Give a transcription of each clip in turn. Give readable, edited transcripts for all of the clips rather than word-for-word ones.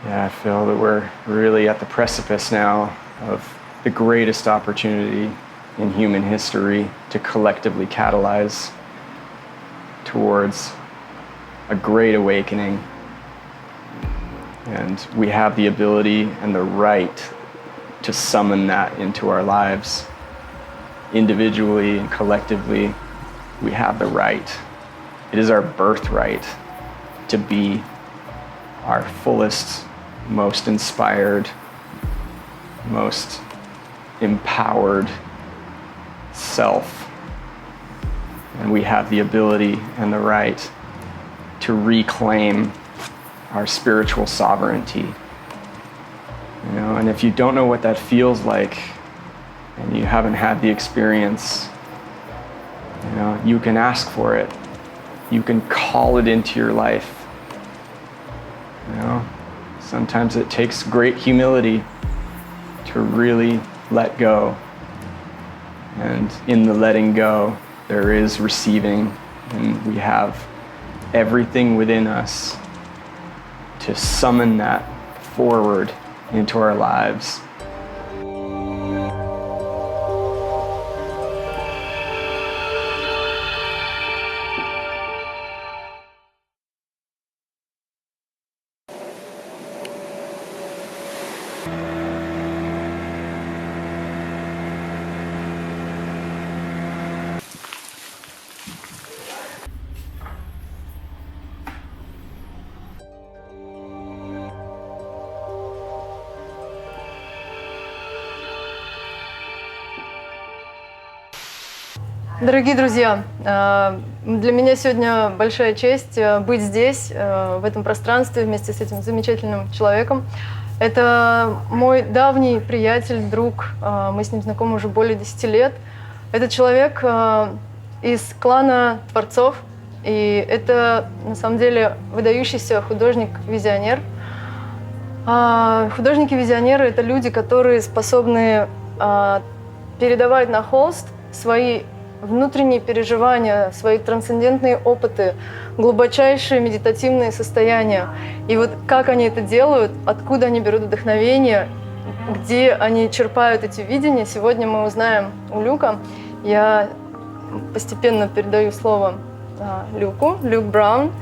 Yeah, I feel that we're really at the precipice now of the greatest opportunity in human history to collectively catalyze towards a great awakening. And we have the ability and the right to summon that into our lives. Individually and collectively, we have the right. It is our birthright to be our fullest, most inspired, most empowered self. And we have the ability and the right to reclaim our spiritual sovereignty. You know, and if you don't know what that feels like, and you haven't had the experience, you know, you can ask for it. You can call it into your life. You know, sometimes it takes great humility to really let go. And in the letting go, there is receiving, and we have everything within us to summon that forward into our lives. Дорогие друзья, для меня сегодня большая честь быть здесь, в этом пространстве, вместе с этим замечательным человеком. Это мой давний приятель, друг, мы с ним знакомы уже более 10 лет. Это человек из клана творцов, и это на самом деле выдающийся художник-визионер. Художники-визионеры — это люди, которые способны передавать на холст свои внутренние переживания, свои трансцендентные опыты, глубочайшие медитативные состояния. И вот как они это делают, откуда они берут вдохновение, где они черпают эти видения, сегодня мы узнаем у Люка. Я постепенно передаю слово Люку, Люк Браун.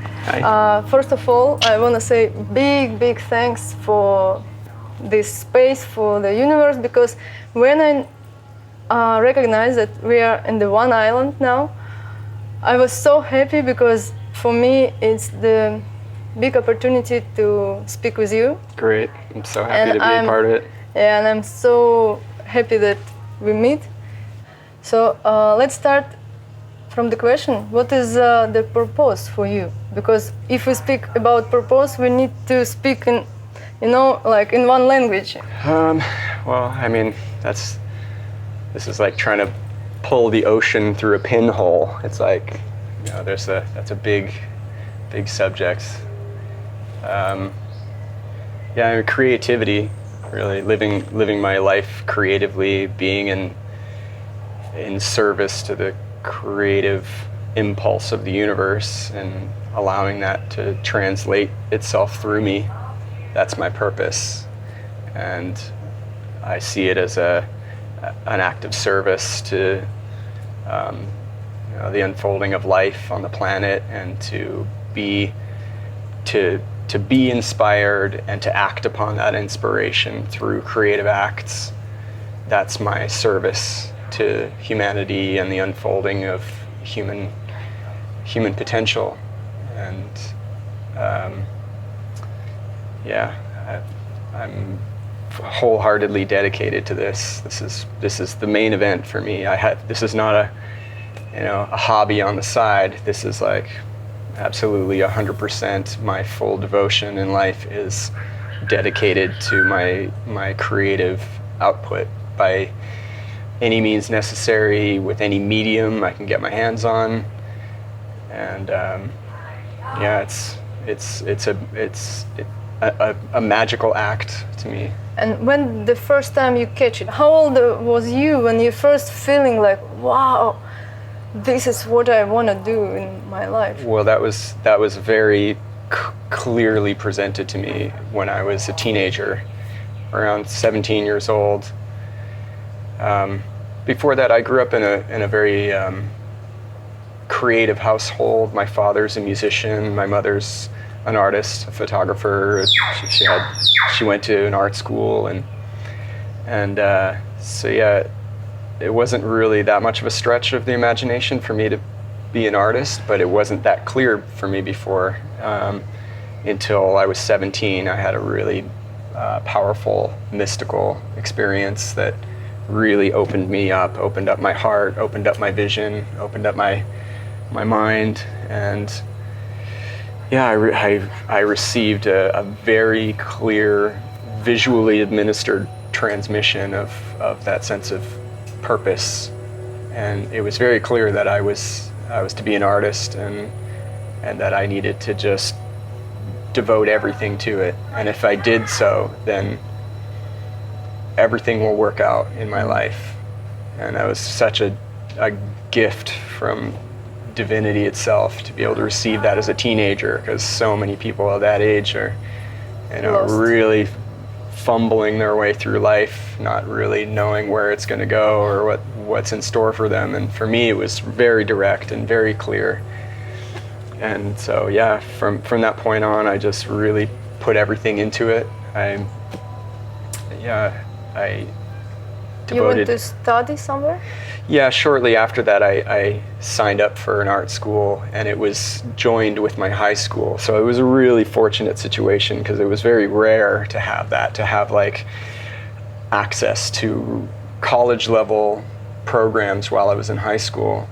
First of all, I want to say big thanks for this space, for the universe, because when I recognize that we are in the one island now, I was so happy because for me it's the big opportunity to speak with you. Great, I'm so happy to be a part of it. Yeah, and I'm so happy that we meet. So let's start from the question, what is the purpose for you? Because if we speak about purpose, we need to speak in, you know, like in one language. Well, I mean, this is like trying to pull the ocean through a pinhole. It's like, you know, that's a big subject. Yeah, I mean, creativity, really living my life creatively, being in service to the creative impulse of the universe and allowing that to translate itself through me. That's my purpose. And I see it as an act of service to you know, the unfolding of life on the planet, and to be inspired and to act upon that inspiration through creative acts. That's my service to humanity and the unfolding of human potential. And yeah, I'm wholeheartedly dedicated to this. This is the main event for me. This is not a hobby on the side. This is like absolutely 100% my full devotion in life is dedicated to my creative output by any means necessary, with any medium I can get my hands on. And yeah, it's a magical act to me. And when the first time you catch it, how old was you when you first feeling like, wow, this is what I want to do in my life? Well, that was very clearly presented to me when I was a teenager, around 17 years old. Before that, I grew up in a very creative household. My father's a musician. My mother's an artist, a photographer. She went to an art school, and so yeah, it wasn't really that much of a stretch of the imagination for me to be an artist, but it wasn't that clear for me before until I was 17. I had a really powerful mystical experience that really opened me up, opened up my heart, opened up my vision, opened up my mind, and yeah, I received a very clear, visually administered transmission of that sense of purpose, and it was very clear that I was to be an artist, and that I needed to just devote everything to it, and if I did so, then everything will work out in my life. And that was such a gift from divinity itself to be able to receive that as a teenager, because so many people at that age are, really fumbling their way through life, not really knowing where it's going to go or what's in store for them. And for me, it was very direct and very clear. And so, yeah, from that point on, I just really put everything into it. I devoted. You went to study somewhere? Yeah, shortly after that, I signed up for an art school, and it was joined with my high school. So it was a really fortunate situation, because it was very rare to have that, to have like access to college level programs while I was in high school.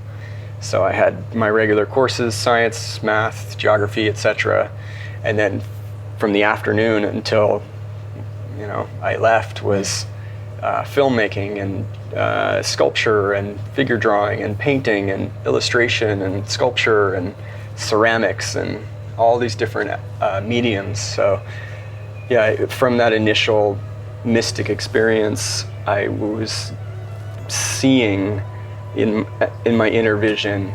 So I had my regular courses, science, math, geography, etc. And then from the afternoon until I left was filmmaking and sculpture and figure drawing and painting and illustration and sculpture and ceramics and all these different mediums. So yeah, from that initial mystic experience, I was seeing in my inner vision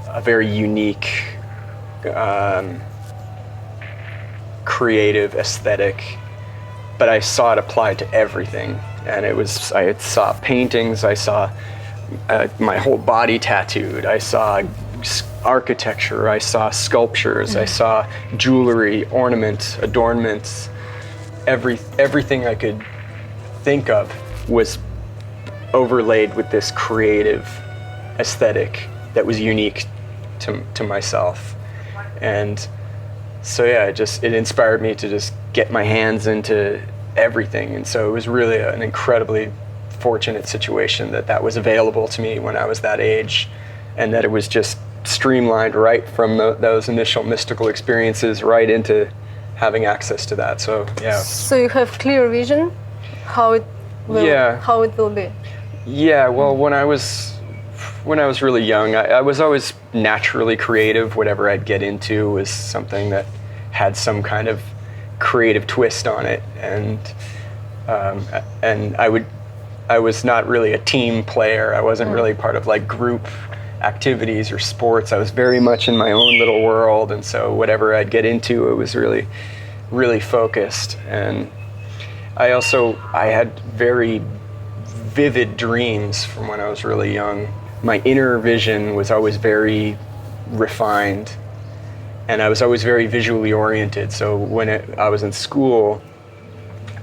a very unique, creative aesthetic, but I saw it applied to everything. And I saw paintings, I saw my whole body tattooed, I saw architecture, I saw sculptures, I saw jewelry, ornaments, adornments, everything I could think of was overlaid with this creative aesthetic that was unique to myself. And so yeah, it inspired me to just get my hands into everything. And so it was really an incredibly fortunate situation that was available to me when I was that age, and that it was just streamlined right from those initial mystical experiences right into having access to that. So yeah. So you have clear vision how it will be. Yeah, well, when I was really young, I was always naturally creative. Whatever I'd get into was something that had some kind of creative twist on it, and I was not really a team player. I wasn't really part of like group activities or sports. I was very much in my own little world, and so whatever I'd get into, it was really, really focused. And I had very vivid dreams from when I was really young. My inner vision was always very refined, and I was always very visually oriented. So when I was in school,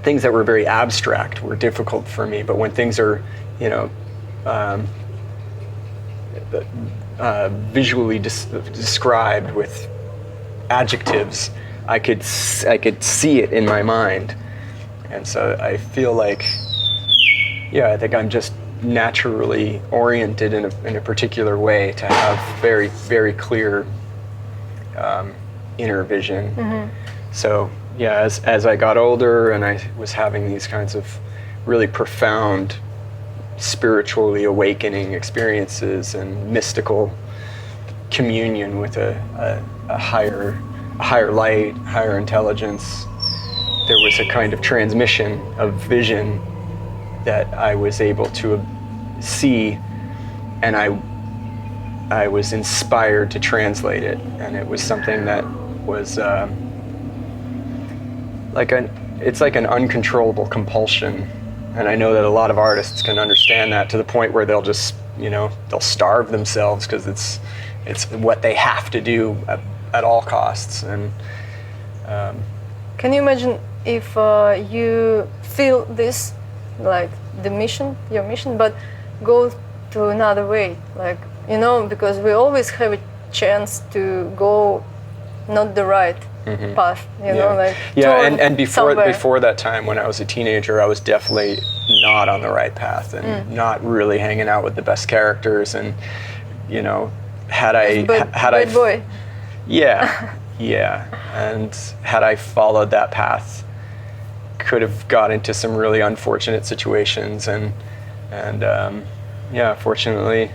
things that were very abstract were difficult for me, but when things are, visually described with adjectives, I could see it in my mind. And so I feel like, I think I'm just naturally oriented in a particular way to have very, very clear inner vision. Mm-hmm. So yeah, as I got older and I was having these kinds of really profound spiritually awakening experiences and mystical communion with a higher light, higher intelligence, there was a kind of transmission of vision that I was able to see, and I was inspired to translate it, and it was something that was it's like an uncontrollable compulsion. And I know that a lot of artists can understand that to the point where they'll just, they'll starve themselves because it's what they have to do at all costs. And can you imagine if you feel this, like your mission, but go to another way, like, because we always have a chance to go not the right path, and somewhere. before that time, when I was a teenager, I was definitely not on the right path and not really hanging out with the best characters. And had I boy. Yeah, and had I followed that path, could have got into some really unfortunate situations. And fortunately,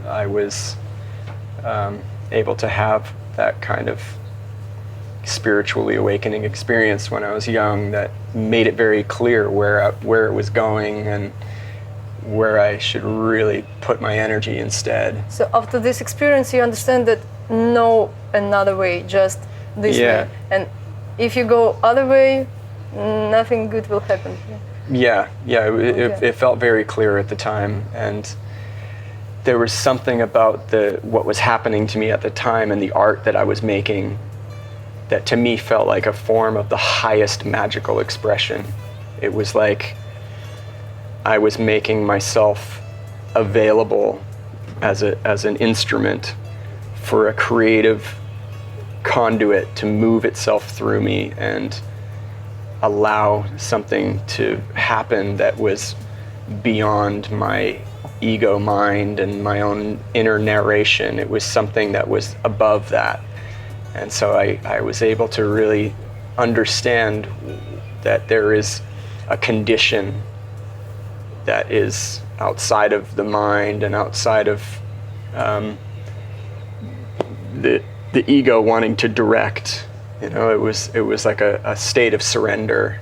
I was able to have that kind of spiritually awakening experience when I was young that made it very clear where it was going and where I should really put my energy instead. So after this experience, you understand that no another way, just this way. And if you go other way, nothing good will happen. It felt very clear at the time, and there was something about what was happening to me at the time and the art that I was making that to me felt like a form of the highest magical expression. It was like I was making myself available as an instrument for a creative conduit to move itself through me and allow something to happen that was beyond my ego mind and my own inner narration. It was something that was above that. And so I was able to really understand that there is a condition that is outside of the mind and outside of the ego wanting to direct. It was like a state of surrender,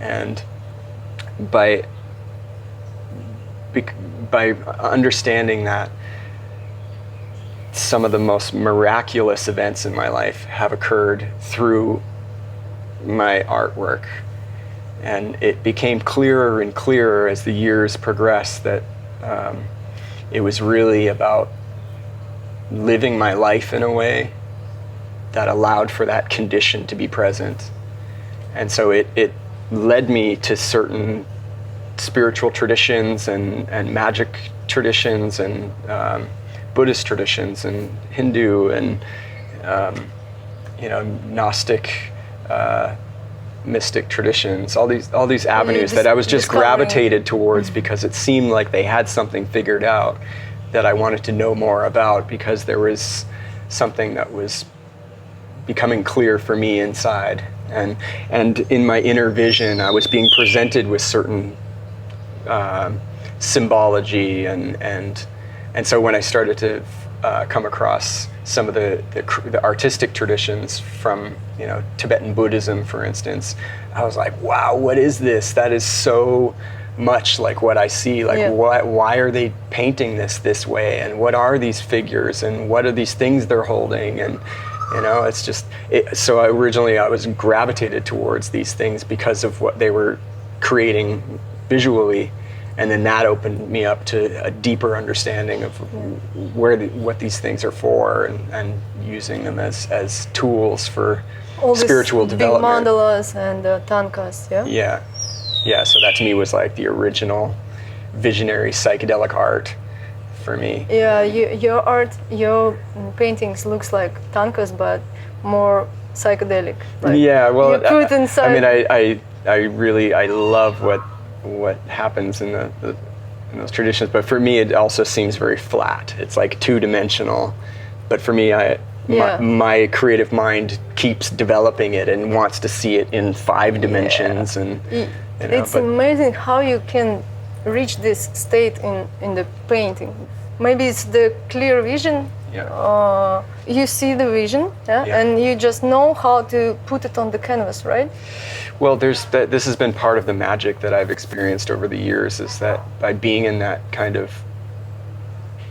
and by understanding that, some of the most miraculous events in my life have occurred through my artwork. And it became clearer and clearer as the years progressed that it was really about living my life in a way that allowed for that condition to be present. And so it led me to certain spiritual traditions and magic traditions and Buddhist traditions and Hindu and Gnostic mystic traditions, all these avenues that I was just gravitated towards because it seemed like they had something figured out that I wanted to know more about, because there was something that was becoming clear for me inside. And in my inner vision, I was being presented with certain symbology and so when I started to come across some of the artistic traditions from Tibetan Buddhism, for instance, I was like, wow, what is this? That is so much like what I see. Like, why are they painting this way? And what are these figures? And what are these things they're holding? And it's just so originally I was gravitated towards these things because of what they were creating visually. And then that opened me up to a deeper understanding of what these things are for, and using them as tools for all spiritual development. Big mandalas and tankas, Yeah, so that to me was like the original visionary psychedelic art for me. Yeah, your art, your paintings looks like tankas, but more psychedelic. Like You put inside. I love what happens in those traditions, but for me it also seems very flat. It's like two-dimensional, but for me my creative mind keeps developing it and wants to see it in 5 dimensions. And it's amazing how you can reach this state in the painting. Maybe it's the clear vision. You see the vision, and you just know how to put it on the canvas, right? Well, this has been part of the magic that I've experienced over the years, is that by being in that kind of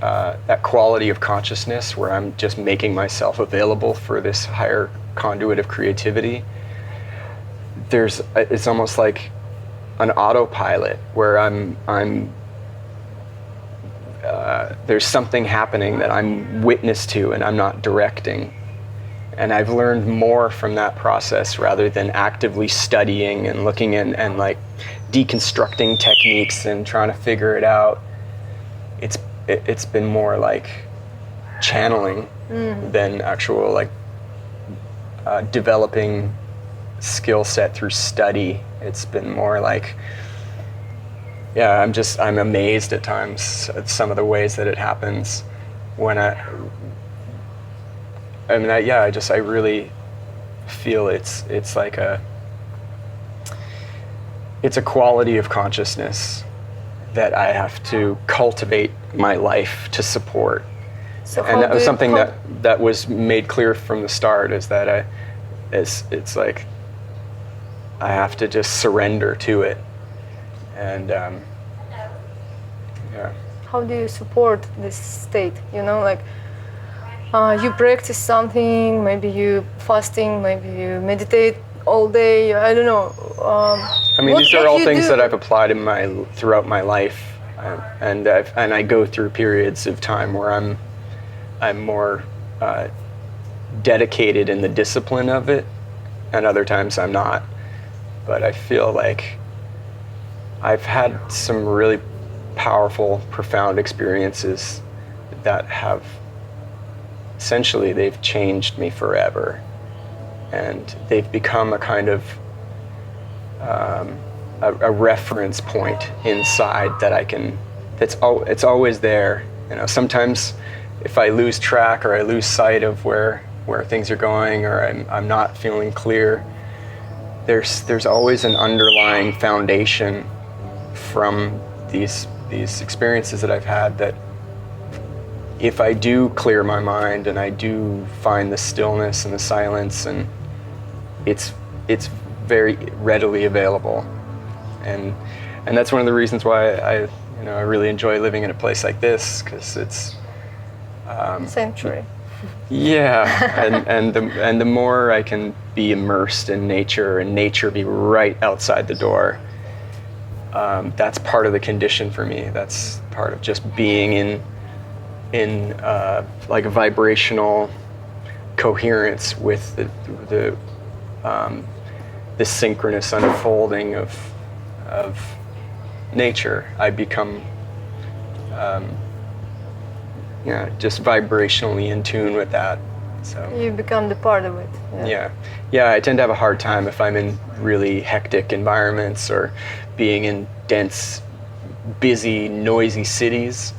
that quality of consciousness where I'm just making myself available for this higher conduit of creativity, it's almost like an autopilot where there's something happening that I'm witness to and I'm not directing. And I've learned more from that process rather than actively studying and looking and like deconstructing techniques and trying to figure it out. It's been more like channeling than actual like developing skill set through study. It's been more like, yeah, I'm amazed at times at some of the ways that it happens when I really feel it's like it's a quality of consciousness that I have to cultivate my life to support. So And that was something that was made clear from the start, is that it's like I have to just surrender to it. And yeah. How do you support this state? You know, like you practice something, maybe you fasting, maybe you meditate all day. I don't know. I mean, these are all things that I've applied throughout my life, and I go through periods of time where I'm more dedicated in the discipline of it, and other times I'm not. But I feel like I've had some really powerful, profound experiences that have essentially they've changed me forever, and they've become a kind of a reference point inside that I can. It's always there. You know, sometimes if I lose track or I lose sight of where things are going, or I'm not feeling clear, there's always an underlying foundation from these experiences that I've had, that if I do clear my mind and I do find the stillness and the silence, and it's very readily available, and that's one of the reasons why I really enjoy living in a place like this, because it's sanctuary. Yeah, and the more I can be immersed in nature, and nature be right outside the door, that's part of the condition for me. That's part of just being in like a vibrational coherence with the synchronous unfolding of nature. I become just vibrationally in tune with that. So You become the part of it. Yeah. I tend to have a hard time if I'm in really hectic environments or being in dense, busy, noisy cities.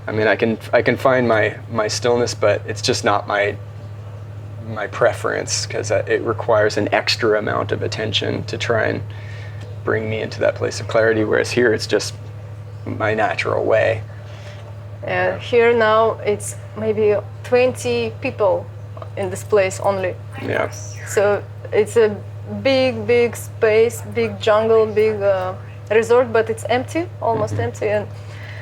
I mean, I can find my stillness, but it's just not my preference, because it requires an extra amount of attention to try and bring me into that place of clarity. Whereas here, it's just my natural way. Here now it's maybe 20 people in this place only. Yeah. So it's a big space, big jungle, big resort, but it's empty, almost empty, and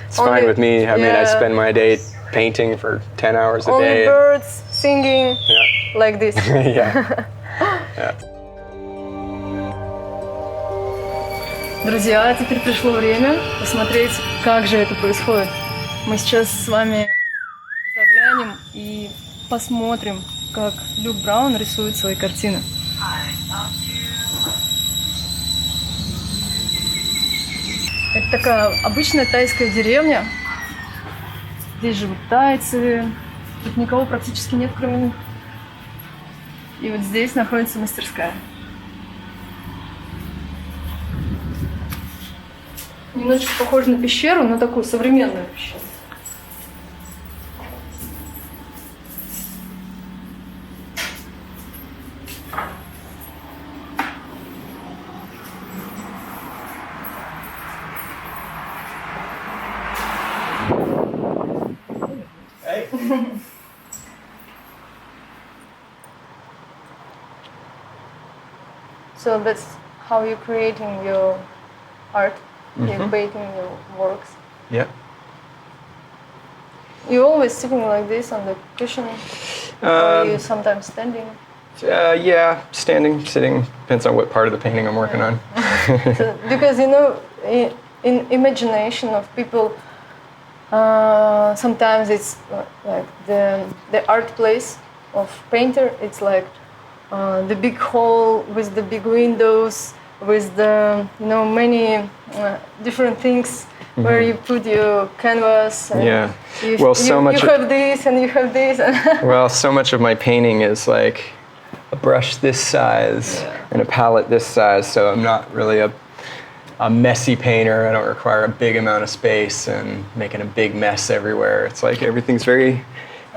it's fine with me. I mean, I spend my day painting for 10 hours a only day. birds singing like this. Yeah. Друзья, теперь пришло время посмотреть, как же это происходит. Мы сейчас с вами заглянем и посмотрим, как Люк Браун рисует свои картины. Это такая обычная тайская деревня. Здесь живут тайцы. Тут никого практически нет, кроме них. И вот здесь находится мастерская. Немножечко похоже на пещеру, но такую современную пещеру. So that's how you're creating your art, you're painting your works. Yeah. You're always sitting like this on the cushion, or you sometimes standing? Yeah, standing, sitting, depends on what part of the painting I'm working on. So, because in imagination of people, sometimes it's like the art place of painter. It's like the big hall with the big windows, with the many different things where you put your canvas. And Yeah. You, Well, you, so much. You have this and you have this. Well, so much of my painting is like a brush this size and a palette this size, so I'm not really a messy painter. I don't require a big amount of space and making a big mess everywhere. It's like everything's very,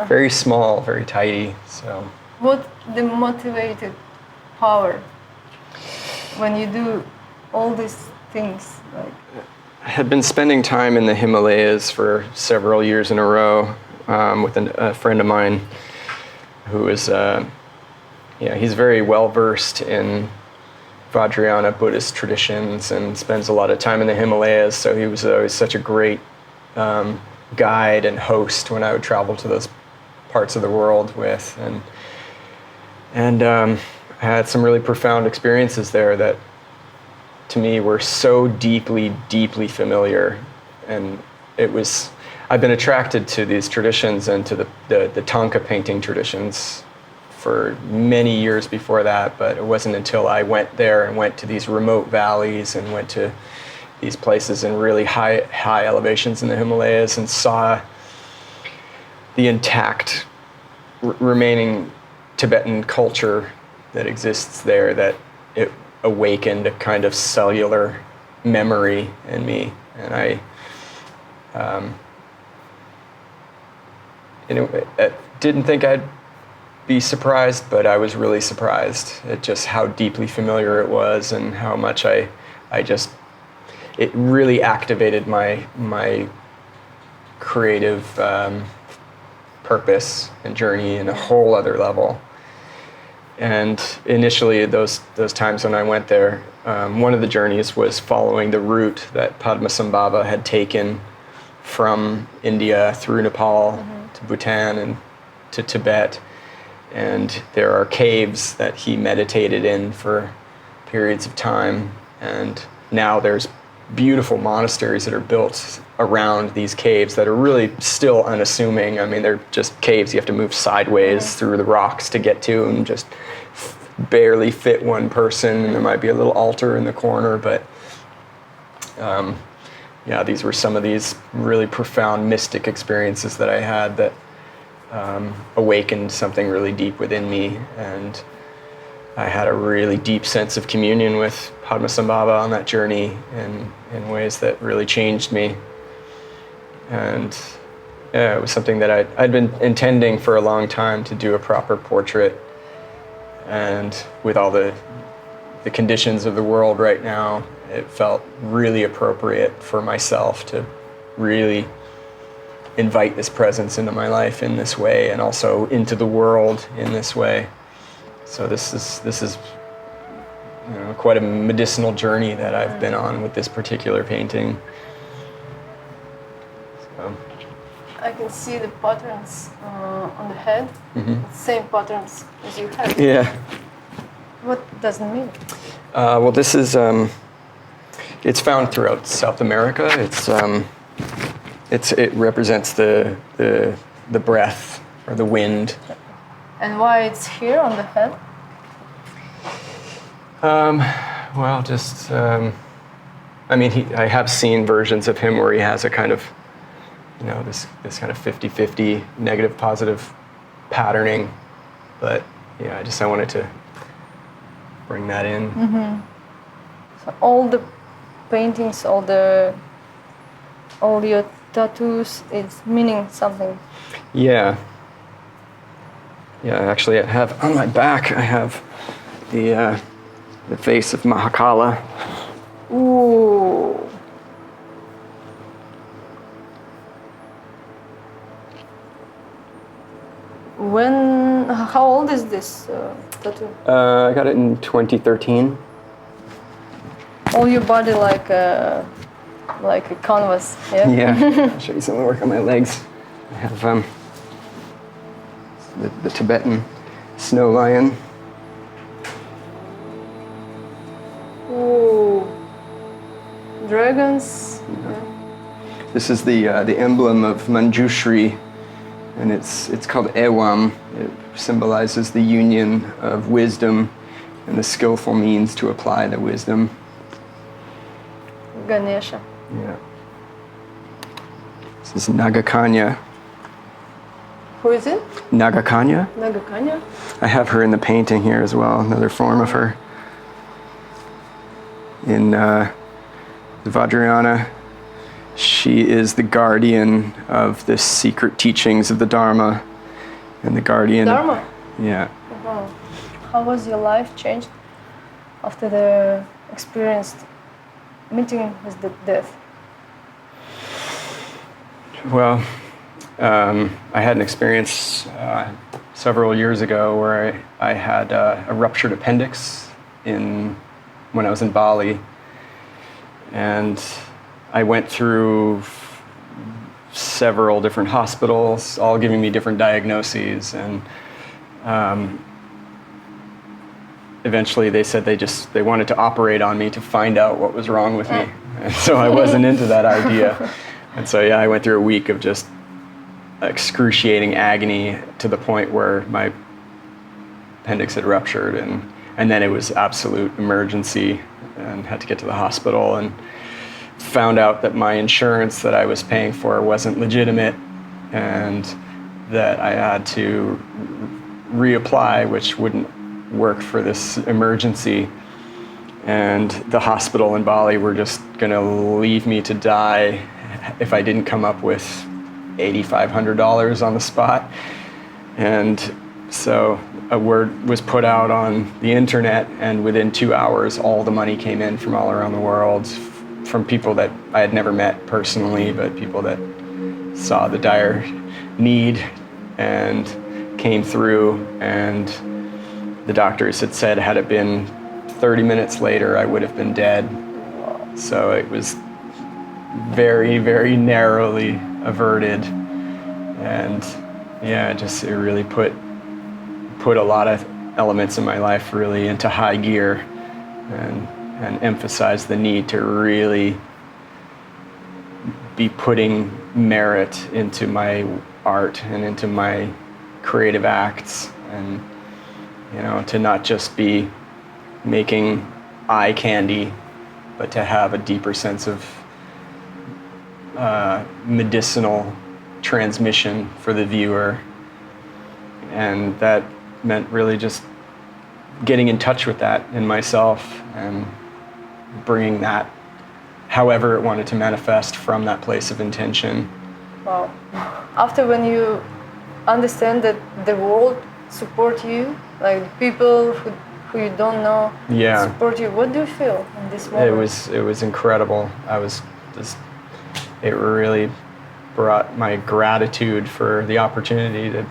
very small, very tidy. So. What the motivated power when you do all these things? Like, I had been spending time in the Himalayas for several years in a row with a friend of mine who is, he's very well versed in Vajrayana Buddhist traditions and spends a lot of time in the Himalayas. So he was always such a great guide and host when I would travel to those parts of the world with. And I had some really profound experiences there that to me were so deeply, deeply familiar. And I've been attracted to these traditions and to the Thangka painting traditions for many years before that, but it wasn't until I went there and went to these remote valleys and went to these places in really high elevations in the Himalayas and saw the intact remaining Tibetan culture that exists there, that it awakened a kind of cellular memory in me. And I didn't think I'd be surprised, but I was really surprised at just how deeply familiar it was and how much it really activated my creative purpose and journey in a whole other level. And initially, those times when I went there, one of the journeys was following the route that Padmasambhava had taken from India through Nepal to Bhutan and to Tibet. And there are caves that he meditated in for periods of time. And now there's beautiful monasteries that are built around these caves that are really still unassuming. I mean, they're just caves you have to move sideways through the rocks to get to, and just barely fit one person. And there might be a little altar in the corner, but these were some of these really profound mystic experiences that I had that awakened something really deep within me. And I had a really deep sense of communion with Padmasambhava on that journey in ways that really changed me. And it was something that I'd been intending for a long time to do a proper portrait. And with all the conditions of the world right now, it felt really appropriate for myself to really invite this presence into my life in this way, and also into the world in this way. So this is quite a medicinal journey that I've been on with this particular painting. So. I can see the patterns on the head, same patterns as you have. Yeah. What does it mean? Well, this is it's found throughout South America. It represents the breath or the wind. And why it's here on the head? I have seen versions of him where he has a kind of, this kind of 50-50 negative positive patterning, but I wanted to bring that in. So all the paintings, all your tattoos, it's meaning something. Yeah. Yeah, actually I have on my back, I have the face of Mahakala. Ooh. How old is this tattoo? I got it in 2013. All your body like a canvas, yeah? Yeah, I'll show you some of the work on my legs. I have the Tibetan snow lion. Dragons. This is the emblem of Manjushri, and it's called Ewam. It symbolizes the union of wisdom and the skillful means to apply the wisdom. Ganesha. Yeah. This is Nagakanya. Who is it? Nagakanya. Nagakanya. I have her in the painting here as well, another form of her. In the Vajrayana, she is the guardian of the secret teachings of the Dharma, and the guardian. Dharma? Yeah. Wow. How was your life changed after the experienced meeting with the death? Well, I had an experience several years ago where I had a ruptured appendix when I was in Bali, and I went through several different hospitals, all giving me different diagnoses, and eventually they said they wanted to operate on me to find out what was wrong with me, and so I wasn't into that idea, and so yeah, I went through a week of just excruciating agony to the point where my appendix had ruptured, and then it was absolute emergency and had to get to the hospital, and found out that my insurance that I was paying for wasn't legitimate, and that I had to reapply, which wouldn't work for this emergency. And the hospital in Bali were just gonna leave me to die if I didn't come up with $8,500 on the spot. And so a word was put out on the internet, and within 2 hours, all the money came in from all around the world, from people that I had never met personally, but people that saw the dire need and came through. And the doctors had said, had it been 30 minutes later, I would have been dead. So it was very, very narrowly averted. And yeah, it really put a lot of elements in my life really into high gear, and emphasized the need to really be putting merit into my art and into my creative acts, and to not just be making eye candy, but to have a deeper sense of medicinal transmission for the viewer. And that meant really just getting in touch with that in myself and bringing that however it wanted to manifest from that place of intention. Wow. After, when you understand that the world support you, like people who you don't know support you, what do you feel in this moment? It was incredible. It really brought my gratitude for the opportunity to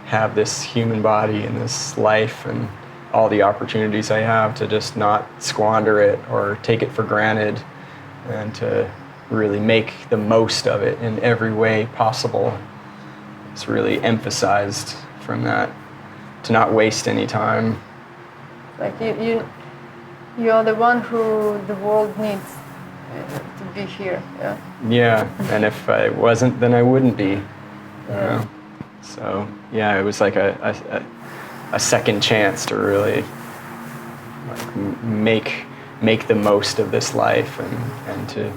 have this human body and this life, and all the opportunities I have to just not squander it or take it for granted, and to really make the most of it in every way possible. It's really emphasized from that, to not waste any time. Like you are the one who the world needs to be here. Yeah. Yeah, and if I wasn't, then I wouldn't be. You know? So yeah, it was like a second chance to really make the most of this life, and to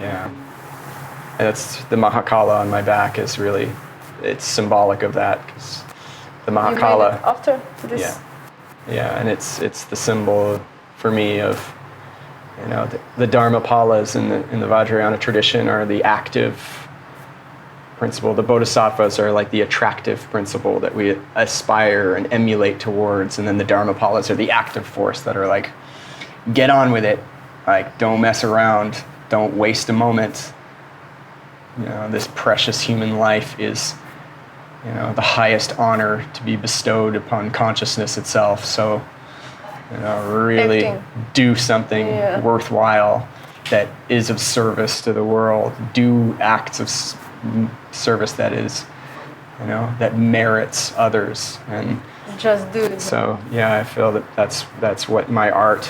and it's the Mahakala on my back is really, it's symbolic of that, because the Mahakala. You made it after this. Yeah, and it's the symbol for me of, the Dharmapalas in the Vajrayana tradition are the active principle. The Bodhisattvas are like the attractive principle that we aspire and emulate towards, and then the Dharmapalas are the active force that are like, get on with it, like don't mess around, don't waste a moment. This precious human life is, the highest honor to be bestowed upon consciousness itself. So, really do something worthwhile that is of service to the world. Do acts of service that is, that merits others, and just do it. So yeah, I feel that that's what my art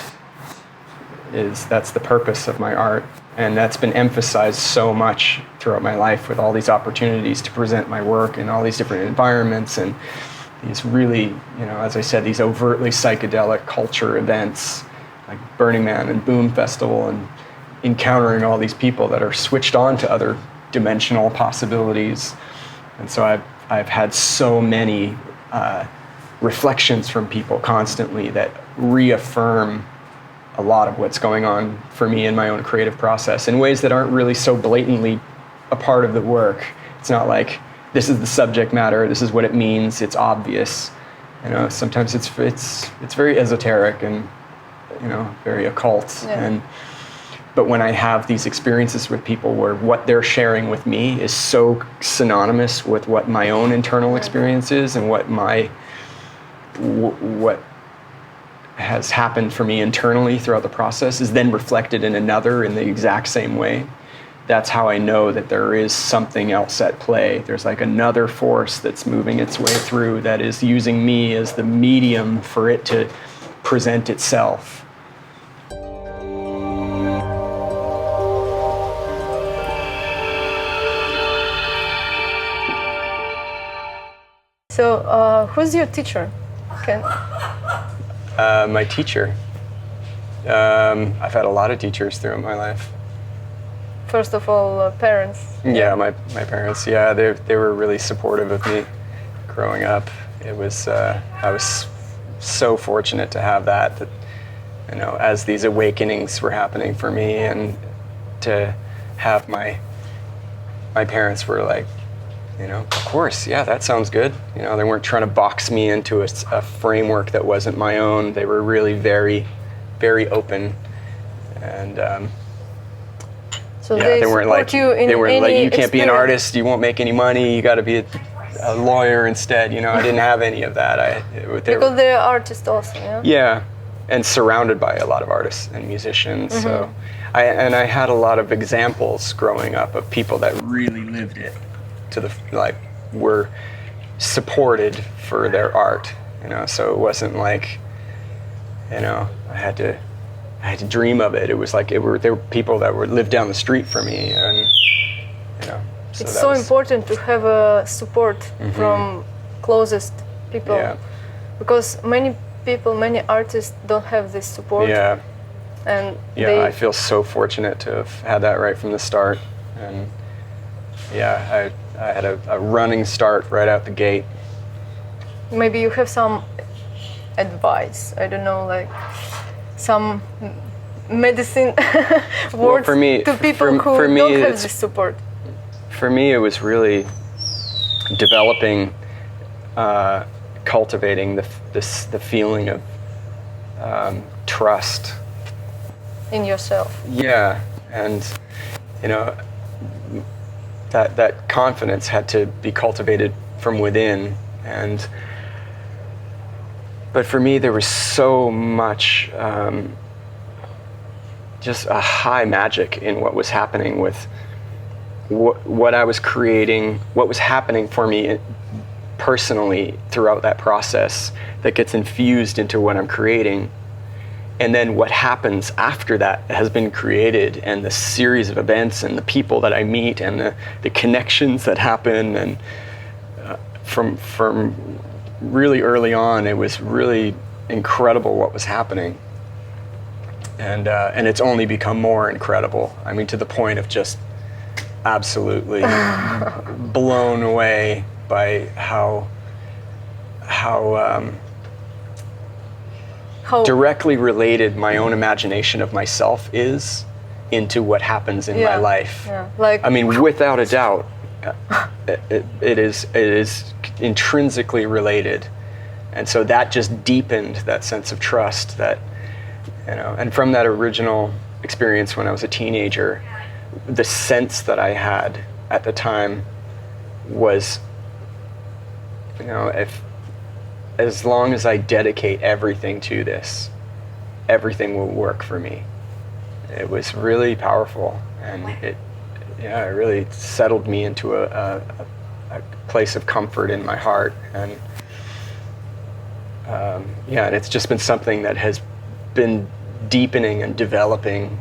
that's the purpose of my art. And that's been emphasized so much throughout my life with all these opportunities to present my work in all these different environments and these really, you know, as I said, these overtly psychedelic culture events like Burning Man and Boom Festival, and encountering all these people that are switched on to other dimensional possibilities. And so I've had so many reflections from people constantly that reaffirm a lot of what's going on for me in my own creative process in ways that aren't really so blatantly a part of the work. It's not like this is the subject matter, this is what it means, it's obvious. You know, sometimes it's very esoteric and, you know, very occult. Yeah. But when I have these experiences with people where what they're sharing with me is so synonymous with what my own internal experience is and what what has happened for me internally throughout the process is then reflected in another in the exact same way, that's how I know that there is something else at play. There's like another force that's moving its way through that is using me as the medium for it to present itself. So, who's your teacher? My teacher. I've had a lot of teachers throughout my life. First of all, parents. Yeah, my parents. Yeah, they were really supportive of me growing up. It was I was so fortunate to have that, you know, as these awakenings were happening for me, and to have my parents were like, you know, of course, yeah, that sounds good. You know, they weren't trying to box me into a framework that wasn't my own. They were really very, very open, and so yeah, they weren't like you in they weren't like you can't be an experience. artist, you won't make any money, you got to be a lawyer instead. You know, I didn't have any of that. Because they're artists also, yeah. Yeah, and surrounded by a lot of artists and musicians. So, I had a lot of examples growing up of people that really lived it. Were supported for their art, you know. So it wasn't like, you know, I had to dream of it. It was like there were people that lived down the street from me, and you know. So it's so important to have a support from closest people, Yeah. because many artists don't have this support. Yeah. And Yeah, I feel so fortunate to have had that right from the start, and yeah, I had a running start right out the gate. maybe you have some advice. I don't know, like some medicine words for me- to people for who me, don't have it's- this support. For me, it was really developing, cultivating the feeling of trust. In yourself. Yeah, and you know, that confidence had to be cultivated from within, but for me there was so much just a high magic in what was happening with what I was creating, what was happening for me personally throughout that process that gets infused into what I'm creating. And then what happens after that has been created, and the series of events and the people that I meet and the connections that happen. And from really early on, it was really incredible what was happening. And it's only become more incredible. I mean, to the point of just absolutely blown away by how directly related my own imagination of myself is into what happens in my life. Yeah. Like, I mean, without a doubt, it is intrinsically related, and so that just deepened that sense of trust. That, you know, and from that original experience when I was a teenager, the sense that I had at the time was, you know, as long as I dedicate everything to this, everything will work for me. It was really powerful, and it really settled me into a place of comfort in my heart. And and it's just been something that has been deepening and developing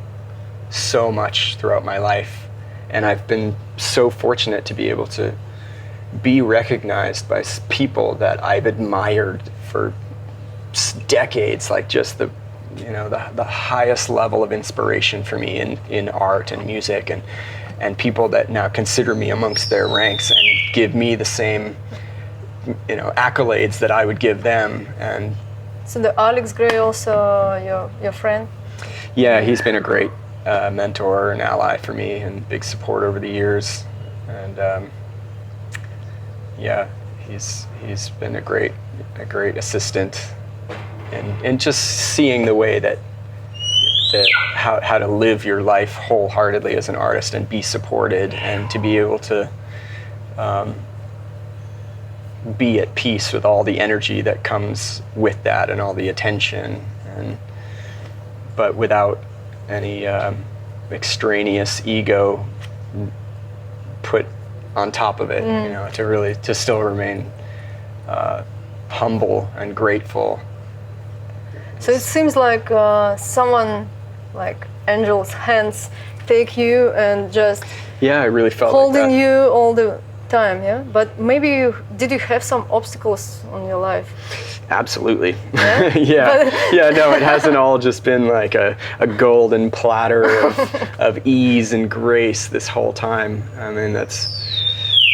so much throughout my life. And I've been so fortunate to be able to be recognized by people that I've admired for decades, like just the highest level of inspiration for me in art and music, and people that now consider me amongst their ranks and give me the same accolades that I would give them. And so the Alex Gray also your friend? Yeah, he's been a great mentor and ally for me and big support over the years. And yeah, he's been a great assistant in just seeing the way that how to live your life wholeheartedly as an artist and be supported, and to be able to be at peace with all the energy that comes with that and all the attention, but without any extraneous ego put on top of it, to still remain humble and grateful. So it seems like someone, like angel's hands, take you and just I really felt holding like that. you all the time, yeah? But maybe did you have some obstacles on your life? Absolutely. Yeah? No, it hasn't all just been like a golden platter of ease and grace this whole time. I mean,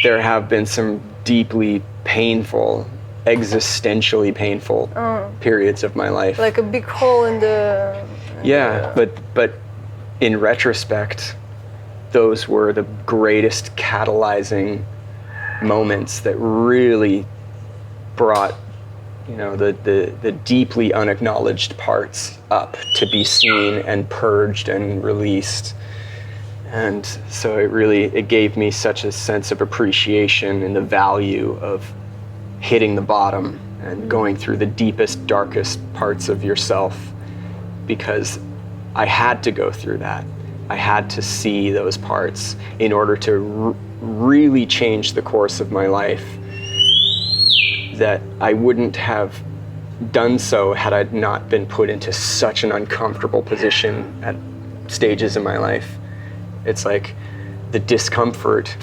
there have been some deeply painful, existentially painful periods of my life. Like a big hole in the... But in retrospect, those were the greatest catalyzing moments that really brought the deeply unacknowledged parts up to be seen and purged and released. And so it gave me such a sense of appreciation and the value of hitting the bottom and going through the deepest, darkest parts of yourself, because I had to go through that. I had to see those parts in order to really change the course of my life, that I wouldn't have done so had I not been put into such an uncomfortable position at stages in my life. It's like the discomfort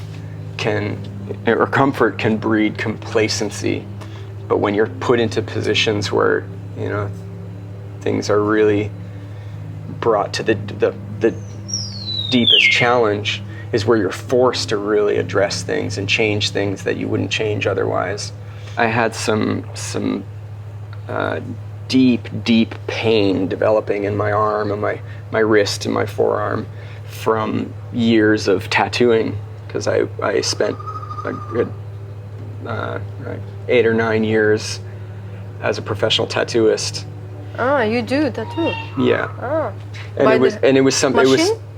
comfort can breed complacency, but when you're put into positions where things are really brought to the deepest challenge, is where you're forced to really address things and change things that you wouldn't change otherwise. I had some deep pain developing in my arm and my wrist and my forearm from years of tattooing, because I spent a good 8 or 9 years as a professional tattooist. You do tattoo? Yeah. And it was something.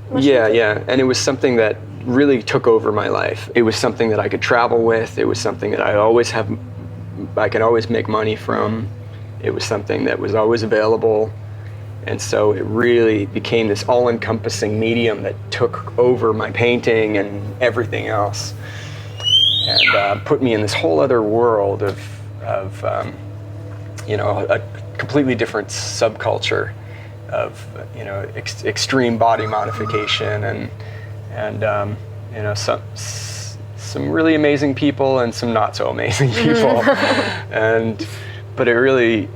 And it was something that really took over my life. It was something that I could travel with. It was something that I could always make money from. It was something that was always available. And so it really became this all-encompassing medium that took over my painting and everything else, and put me in this whole other world of a completely different subculture of extreme body modification and some really amazing people and some not so amazing people. But it really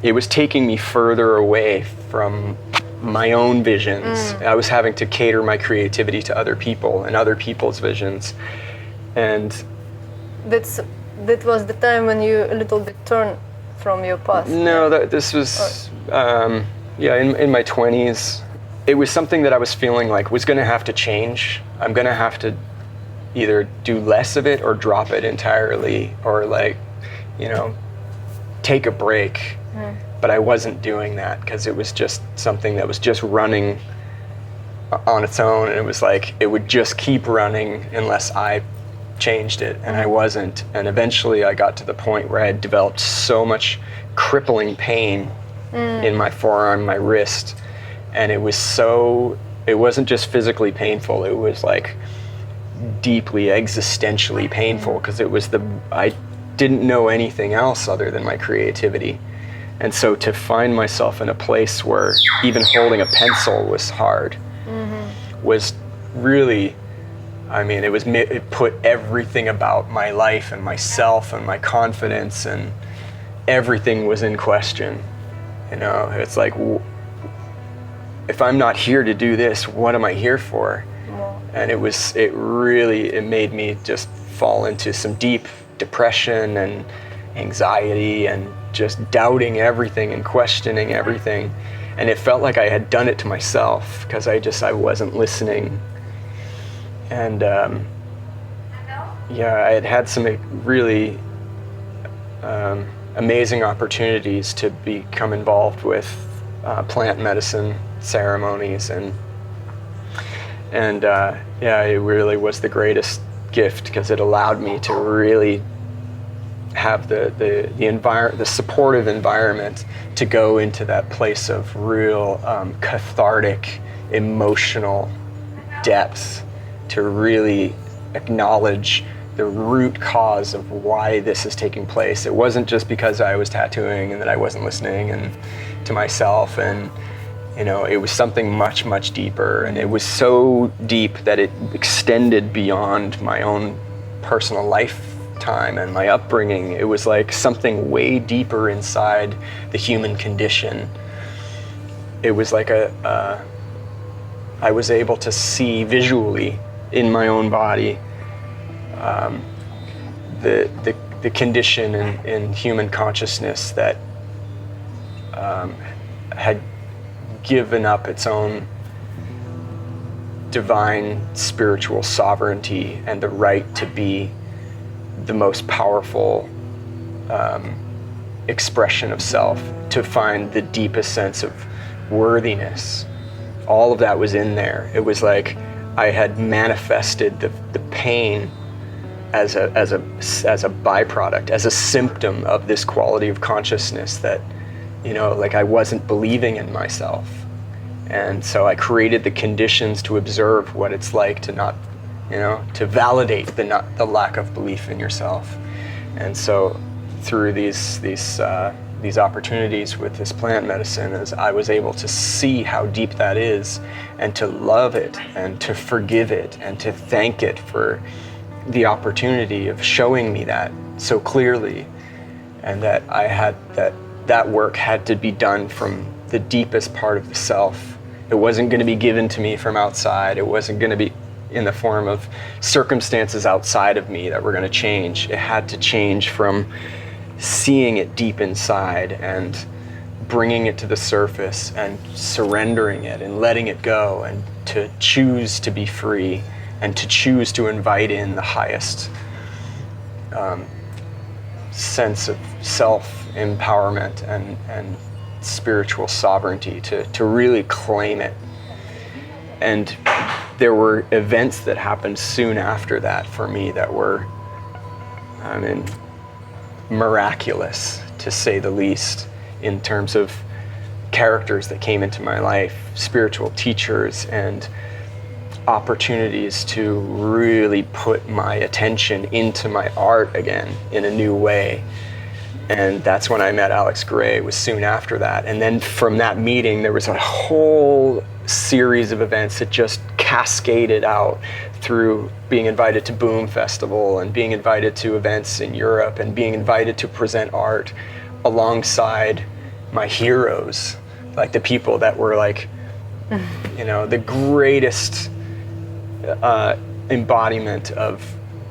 it was taking me further away from my own visions. I was having to cater my creativity to other people and other people's visions. And that was the time when you a little bit turned from your path. No, this was in my 20s. It was something that I was feeling like was going to have to change. I'm going to have to either do less of it or drop it entirely, or take a break. But I wasn't doing that, because it was just something that was just running on its own, and it was like it would just keep running unless I changed it, and I wasn't. And eventually I got to the point where I had developed so much crippling pain in my forearm, my wrist, and it wasn't just physically painful, it was like deeply existentially painful, because I didn't know anything else other than my creativity. And so to find myself in a place where even holding a pencil was hard was really, I mean, it put everything about my life and myself and my confidence and everything was in question. You know, it's like, if I'm not here to do this, what am I here for? And it made me just fall into some deep depression and anxiety and just doubting everything and questioning everything. And it felt like I had done it to myself because I wasn't listening. And I had some really amazing opportunities to become involved with plant medicine ceremonies, and it really was the greatest gift because it allowed me to really have the supportive environment to go into that place of real cathartic emotional depth, to really acknowledge the root cause of why this is taking place. It wasn't just because I was tattooing and that I wasn't listening and to myself, and you know, it was something much, much deeper, and it was so deep that it extended beyond my own personal lifetime and my upbringing. It was like something way deeper inside the human condition. It was like I was able to see visually in my own body the condition in human consciousness that had given up its own divine spiritual sovereignty and the right to be the most powerful expression of self, to find the deepest sense of worthiness. All of that was in there. It was like I had manifested the pain as a byproduct, as a symptom of this quality of consciousness that, you know, like I wasn't believing in myself. And so I created the conditions to observe what it's like to not, you know, to validate the lack of belief in yourself. And so through these opportunities with this plant medicine, as I was able to see how deep that is, and to love it and to forgive it and to thank it for the opportunity of showing me that so clearly, and that I had that work had to be done from the deepest part of the self. It wasn't going to be given to me from outside. It wasn't going to be in the form of circumstances outside of me that were going to change. It had to change from seeing it deep inside and bringing it to the surface and surrendering it and letting it go, and to choose to be free and to choose to invite in the highest sense of self-empowerment and spiritual sovereignty, to really claim it. And there were events that happened soon after that for me that were, I mean, miraculous, to say the least, in terms of characters that came into my life, spiritual teachers, and opportunities to really put my attention into my art again in a new way. And that's when I met Alex Gray. It was soon after that. And then from that meeting, there was a whole series of events that just cascaded out through being invited to Boom Festival and being invited to events in Europe and being invited to present art alongside my heroes, like the people that were like, you know, the greatest embodiment of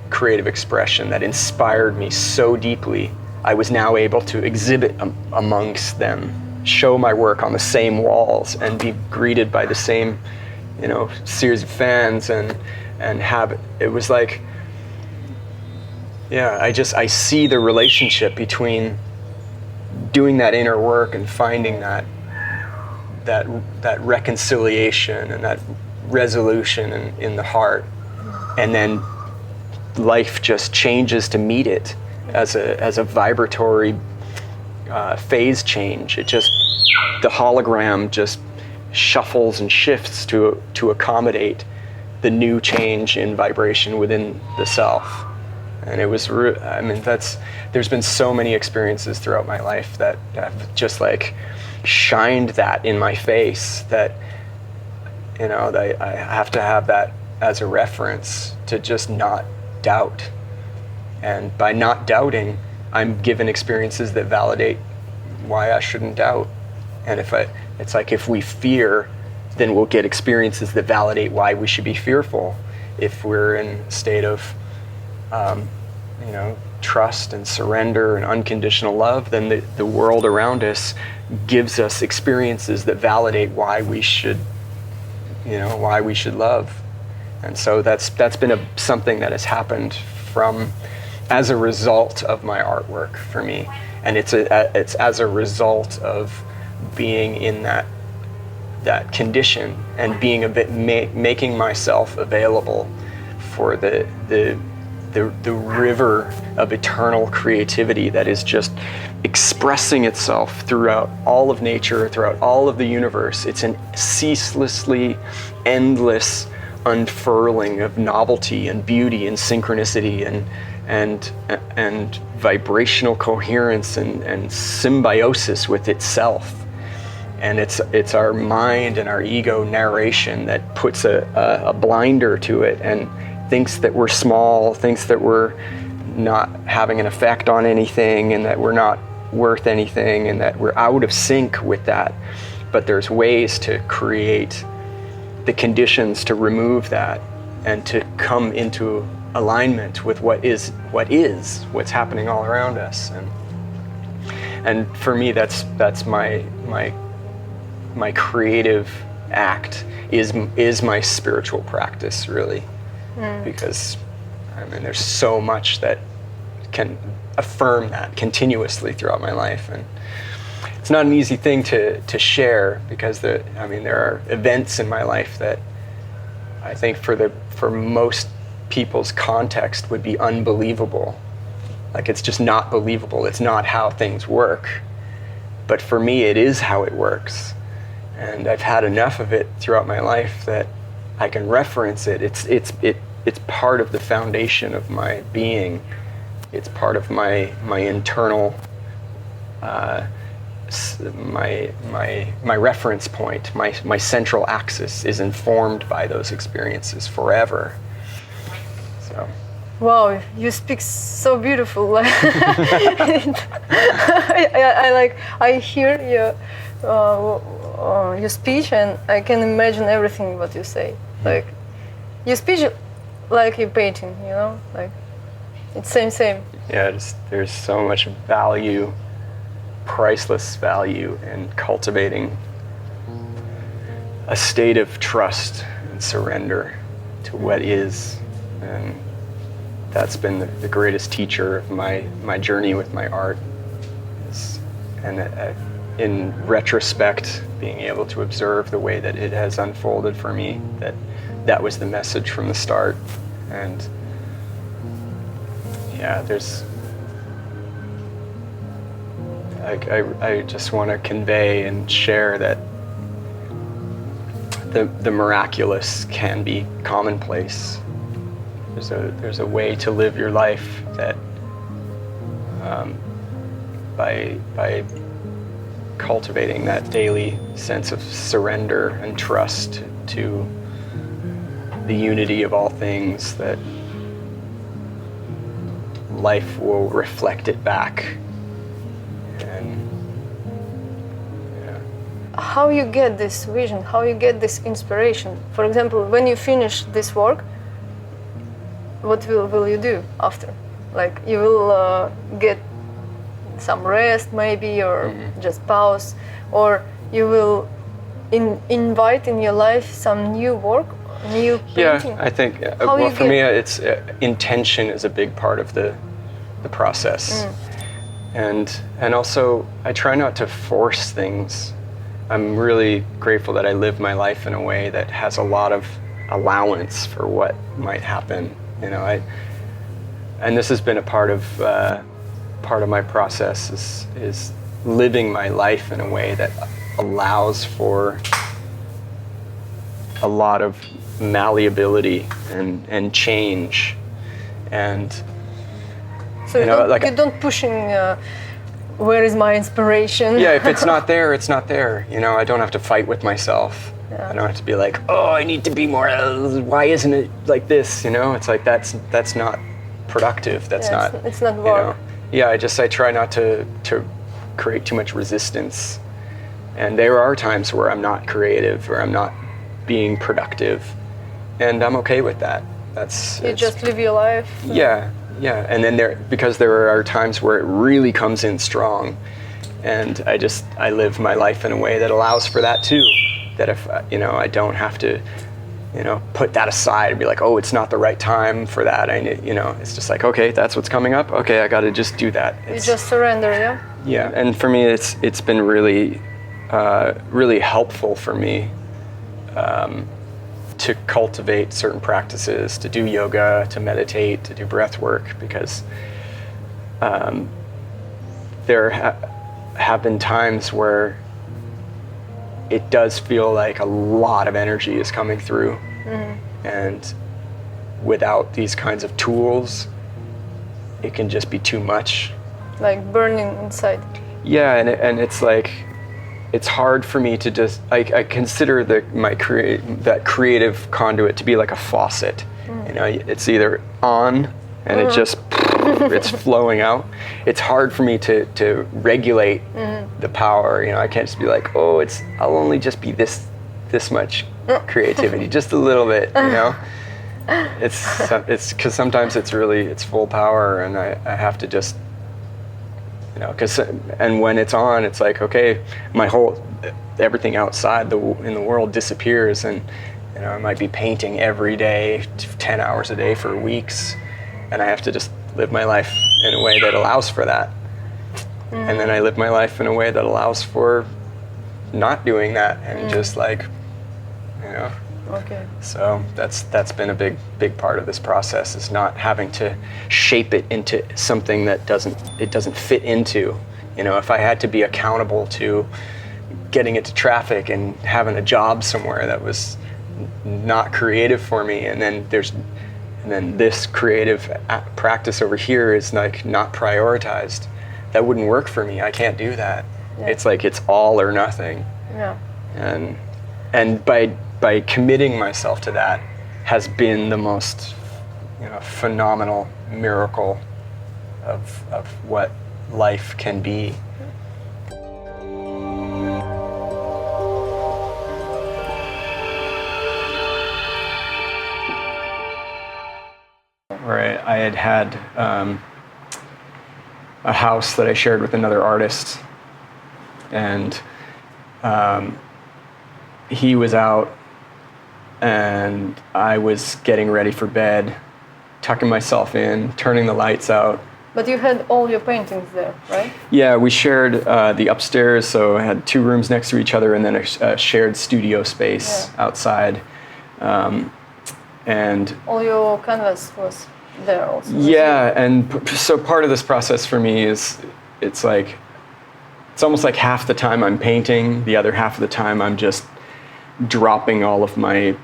creative expression that inspired me so deeply. I was now able to exhibit amongst them, show my work on the same walls, and be greeted by the same, you know, series of fans, and have it was like, yeah, I see the relationship between doing that inner work and finding that reconciliation and that resolution in the heart, and then life just changes to meet it as a vibratory phase change. It just, the hologram just shuffles and shifts to accommodate the new change in vibration within the self. And it was, there's been so many experiences throughout my life that have just like shined that in my face, that, that I have to have that as a reference to just not doubt. And by not doubting, I'm given experiences that validate why I shouldn't doubt. And it's like if we fear, then we'll get experiences that validate why we should be fearful. If we're in a state of, trust and surrender and unconditional love, then the world around us gives us experiences that validate why we should love. And so that's been something that has happened as a result of my artwork for me. And it's as a result of being in that condition and being a bit making myself available for the river of eternal creativity that is just expressing itself throughout all of nature, throughout all of the universe. It's an ceaselessly endless unfurling of novelty and beauty and synchronicity and vibrational coherence and symbiosis with itself. And it's our mind and our ego narration that puts a blinder to it and thinks that we're small, thinks that we're not having an effect on anything, and that we're not worth anything, and that we're out of sync with that. But there's ways to create the conditions to remove that and to come into alignment with what's happening all around us. And for me, that's my creative act is my spiritual practice, really. Because there's so much that can affirm that continuously throughout my life, and it's not an easy thing to share, because there are events in my life that I think for most people's context would be unbelievable. Like, it's just not believable. It's not how things work. But for me, it is how it works. And I've had enough of it throughout my life that I can reference it. It's part of the foundation of my being. It's part of my internal, my reference point. My central axis is informed by those experiences forever. So. Wow, you speak so beautiful. I hear your speech, and I can imagine everything what you say. Like, your speech, like your painting, like it's same. Yeah, there's so much value, priceless value, in cultivating a state of trust and surrender to what is. And that's been the greatest teacher of my journey with my art. In retrospect, being able to observe the way that it has unfolded for me, that was the message from the start. And yeah, I just want to convey and share that the miraculous can be commonplace. There's a way to live your life that by cultivating that daily sense of surrender and trust to the unity of all things, that life will reflect it back. And yeah. How you get this vision? How you get this inspiration? For example, when you finish this work, what will you do after? Like, you will get some rest maybe, or just pause, or you will invite in your life some new work, new painting? Yeah, I think, well, for me, it's intention is a big part of the process. And also, I try not to force things. I'm really grateful that I live my life in a way that has a lot of allowance for what might happen. And this has been a part of my process is living my life in a way that allows for a lot of malleability and change. And So You know, like- you don't pushing. Where is my inspiration? Yeah, if it's not there, it's not there. You know, I don't have to fight with myself. Yeah. I don't have to be like, oh, I need to be more. Why isn't it like this? You know, it's like that's not productive. That's Yeah, not. it's not You work. know, yeah, I try not to create too much resistance. And there are times where I'm not creative or I'm not being productive, and I'm okay with that. You just live your life. Yeah. And then because there are times where it really comes in strong, and I live my life in a way that allows for that too. That if I don't have to, put that aside and be like, oh, it's not the right time for that. It's just like, okay, that's what's coming up. Okay, I got to just do that. You just surrender, yeah. Yeah, and for me, it's been really, really helpful for me to cultivate certain practices, to do yoga, to meditate, to do breath work, because there have been times where it does feel like a lot of energy is coming through, and without these kinds of tools, it can just be too much. Like burning inside. Yeah, and it's like, it's hard for me to just, I consider that creative conduit to be like a faucet. It's either on and it just, it's flowing out. It's hard for me to regulate the power. I can't just be like, oh, I'll only just be this much creativity, just a little bit, It's because sometimes it's full power, and I have to just, and when it's on, it's like, okay, everything outside in the world disappears, and I might be painting every day, 10 hours a day for weeks, and I have to just live my life in a way that allows for that. And then I live my life in a way that allows for not doing that, and just like, Okay. So that's been a big part of this process, is not having to shape it into something that doesn't fit into. If I had to be accountable to getting into traffic and having a job somewhere that was not creative for me, and then this creative practice over here is like not prioritized, that wouldn't work for me. I can't do that. Yeah. It's like it's all or nothing. Yeah. And by committing myself to that has been the most phenomenal miracle of what life can be. Where I had a house that I shared with another artist, and he was out, and I was getting ready for bed, tucking myself in, turning the lights out. But you had all your paintings there, right? Yeah, we shared the upstairs, so I had 2 rooms next to each other, and then a shared studio space outside. And all your canvas was there also. Yeah, and so part of this process for me is, it's almost like half the time I'm painting, the other half of the time I'm just dropping all of my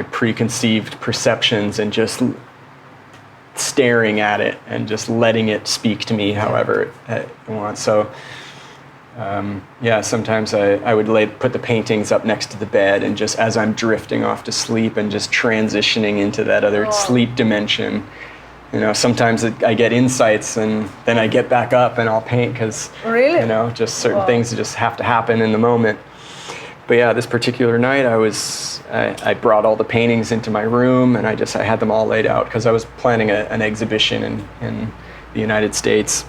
preconceived perceptions and just staring at it and just letting it speak to me however it wants. So sometimes I would put the paintings up next to the bed, and just as I'm drifting off to sleep and just transitioning into that other sleep dimension, sometimes I get insights, and then I get back up and I'll paint, because really? Just certain things just have to happen in the moment. But yeah, this particular night I brought all the paintings into my room, and I had them all laid out, because I was planning an exhibition in the United States.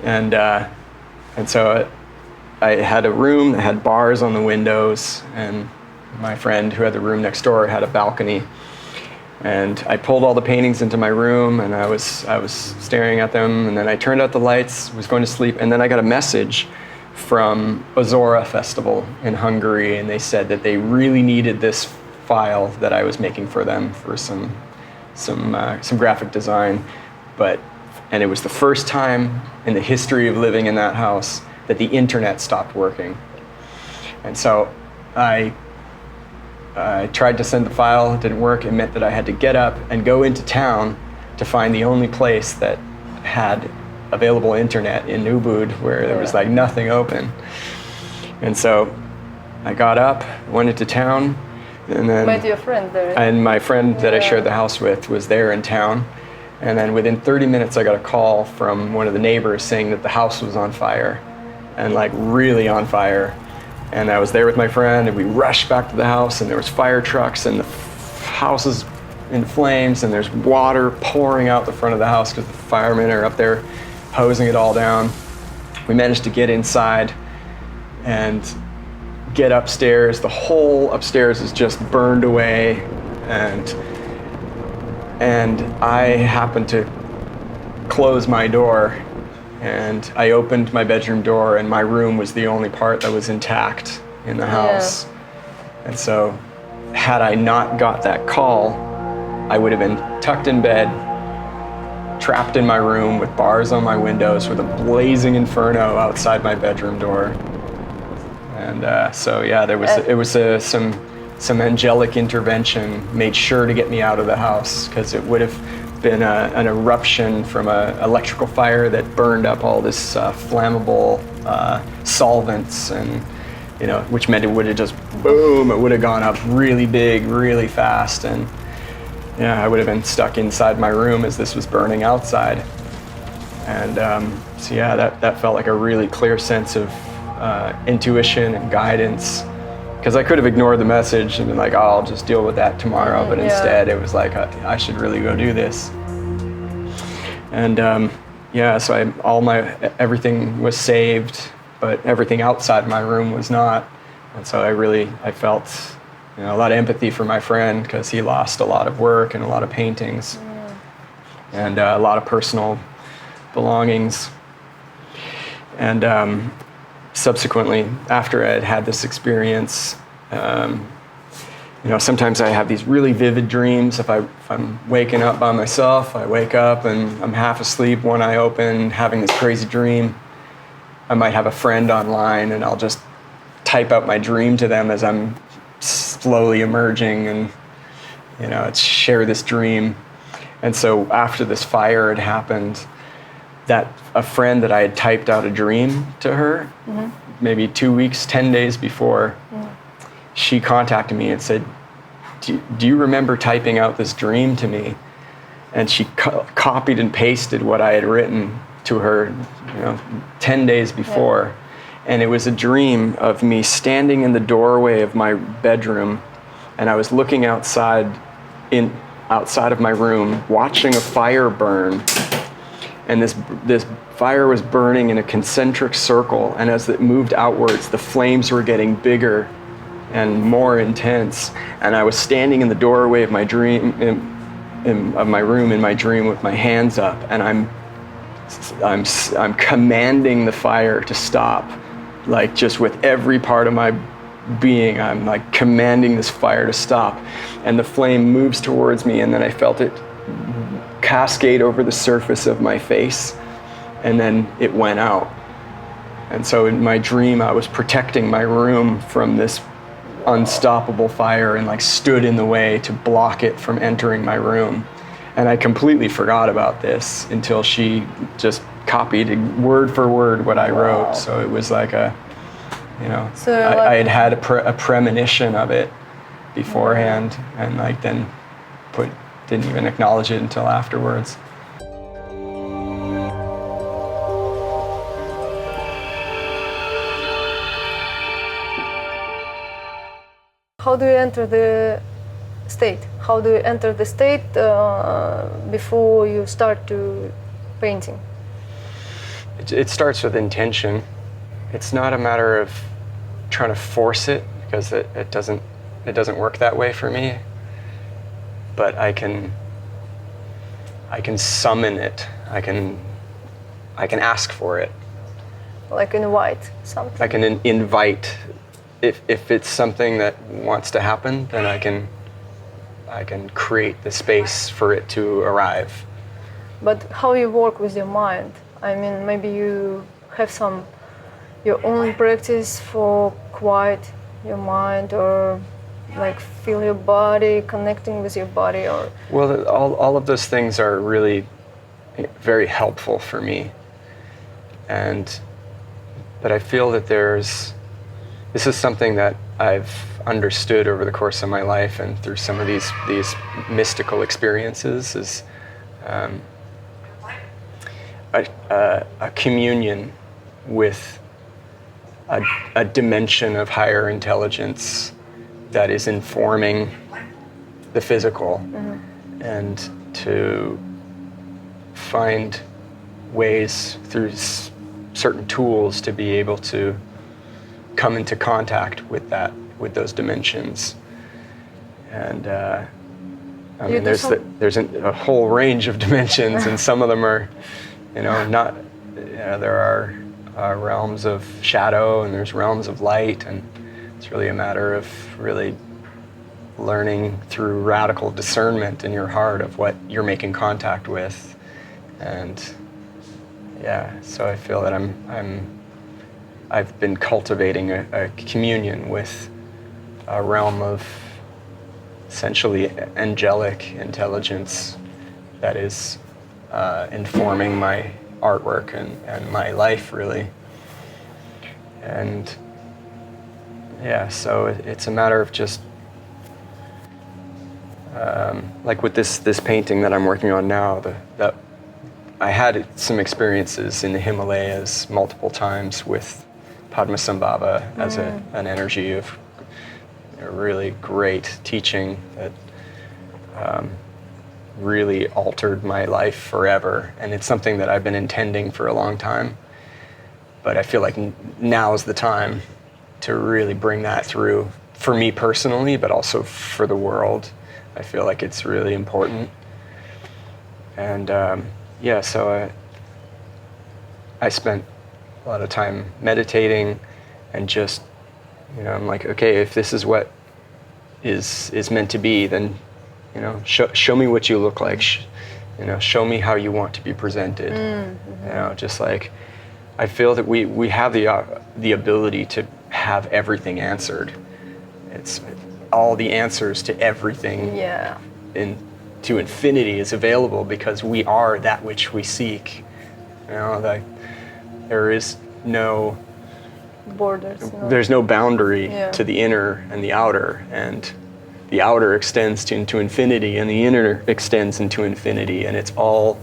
And so I had a room that had bars on the windows, and my friend who had the room next door had a balcony. And I pulled all the paintings into my room, and I was staring at them, and then I turned out the lights, was going to sleep, and then I got a message from Azora Festival in Hungary, and they said that they really needed this file that I was making for them for some graphic design. And it was the first time in the history of living in that house that the internet stopped working. And so I tried to send the file, it didn't work. It meant that I had to get up and go into town to find the only place that had available internet in Ubud where there was like nothing open. And so I got up, went into town, and then Met your friend there. and my friend that I shared the house with was there in town. And then within 30 minutes, I got a call from one of the neighbors saying that the house was on fire, and like really on fire. And I was there with my friend, and we rushed back to the house, and there was fire trucks, and the house is in flames, and there's water pouring out the front of the house because the firemen are up there hosing it all down. We managed to get inside and get upstairs. The whole upstairs is just burned away, and I happened to close my door, and I opened my bedroom door, and my room was the only part that was intact in the house. And so had I not got that call, I would have been tucked in bed, trapped in my room with bars on my windows with a blazing inferno outside my bedroom door. And so yeah, it was some angelic intervention made sure to get me out of the house, because it would have been an eruption from an electrical fire that burned up all this flammable solvents, and which meant it would have just boom, it would have gone up really big, really fast, and yeah, I would have been stuck inside my room as this was burning outside. And so yeah, that felt like a really clear sense of intuition and guidance, because I could have ignored the message and been like, oh, I'll just deal with that tomorrow. But instead it was like, I should really go do this. And so everything was saved, but everything outside my room was not. And so I felt a lot of empathy for my friend, because he lost a lot of work and a lot of paintings and a lot of personal belongings. And subsequently, after I had had this experience, sometimes I have these really vivid dreams. If I'm waking up by myself, I wake up and I'm half asleep, one eye open, having this crazy dream. I might have a friend online, and I'll just type out my dream to them as I'm slowly emerging, and share this dream. And so after this fire had happened, that a friend that I had typed out a dream to her, maybe 2 weeks, 10 days before, she contacted me and said, do you remember typing out this dream to me? And she copied and pasted what I had written to her 10 days before. And it was a dream of me standing in the doorway of my bedroom, and I was looking outside of my room, watching a fire burn. And this fire was burning in a concentric circle, and as it moved outwards, the flames were getting bigger and more intense. And I was standing in the doorway of my dream, of my room in my dream, with my hands up, and I'm commanding the fire to stop. Like, just with every part of my being, I'm like commanding this fire to stop. And the flame moves towards me, and then I felt it cascade over the surface of my face, and then it went out. And so in my dream, I was protecting my room from this unstoppable fire, and like stood in the way to block it from entering my room. And I completely forgot about this until she just copied word for word what I wrote. So it was like I had a premonition of it beforehand, and like then didn't even acknowledge it until afterwards. How do you enter the state? How do you enter the state before you start to painting? It starts with intention. It's not a matter of trying to force it, because it doesn't work that way for me. But I can summon it. I can ask for it. Like invite something. I can invite. If it's something that wants to happen, then I can create the space for it to arrive. But how you work with your mind? I mean, maybe you have your own practice for quiet your mind, or like feel your body, connecting with your body, or Well, all of those things are really very helpful for me. But I feel that this is something that I've understood over the course of my life and through some of these mystical experiences, is a communion with a dimension of higher intelligence that is informing the physical, and to find ways through certain tools to be able to come into contact with those dimensions. And I mean, there's a whole range of dimensions, and some of them are, not. There are realms of shadow, and there's realms of light, and it's really a matter of really learning through radical discernment in your heart of what you're making contact with. And so I feel that I've been cultivating a communion with a realm of essentially angelic intelligence that is informing my artwork and my life, really. And so it's a matter of just like with this painting that I'm working on now, that I had some experiences in the Himalayas multiple times with Padmasambhava as an energy of a really great teaching that really altered my life forever. And it's something that I've been intending for a long time. But I feel like now is the time to really bring that through for me personally, but also for the world. I feel like it's really important. And so I spent a lot of time meditating and just, I'm like, okay, if this is what is meant to be, then, show me what you look like. Show me how you want to be presented. Just like, I feel that we have the ability to have everything answered. It's all the answers to everything to infinity is available because we are that which we seek. There is no borders. There's no boundary to the inner and the outer, and the outer extends into infinity, and the inner extends into infinity, and it's all,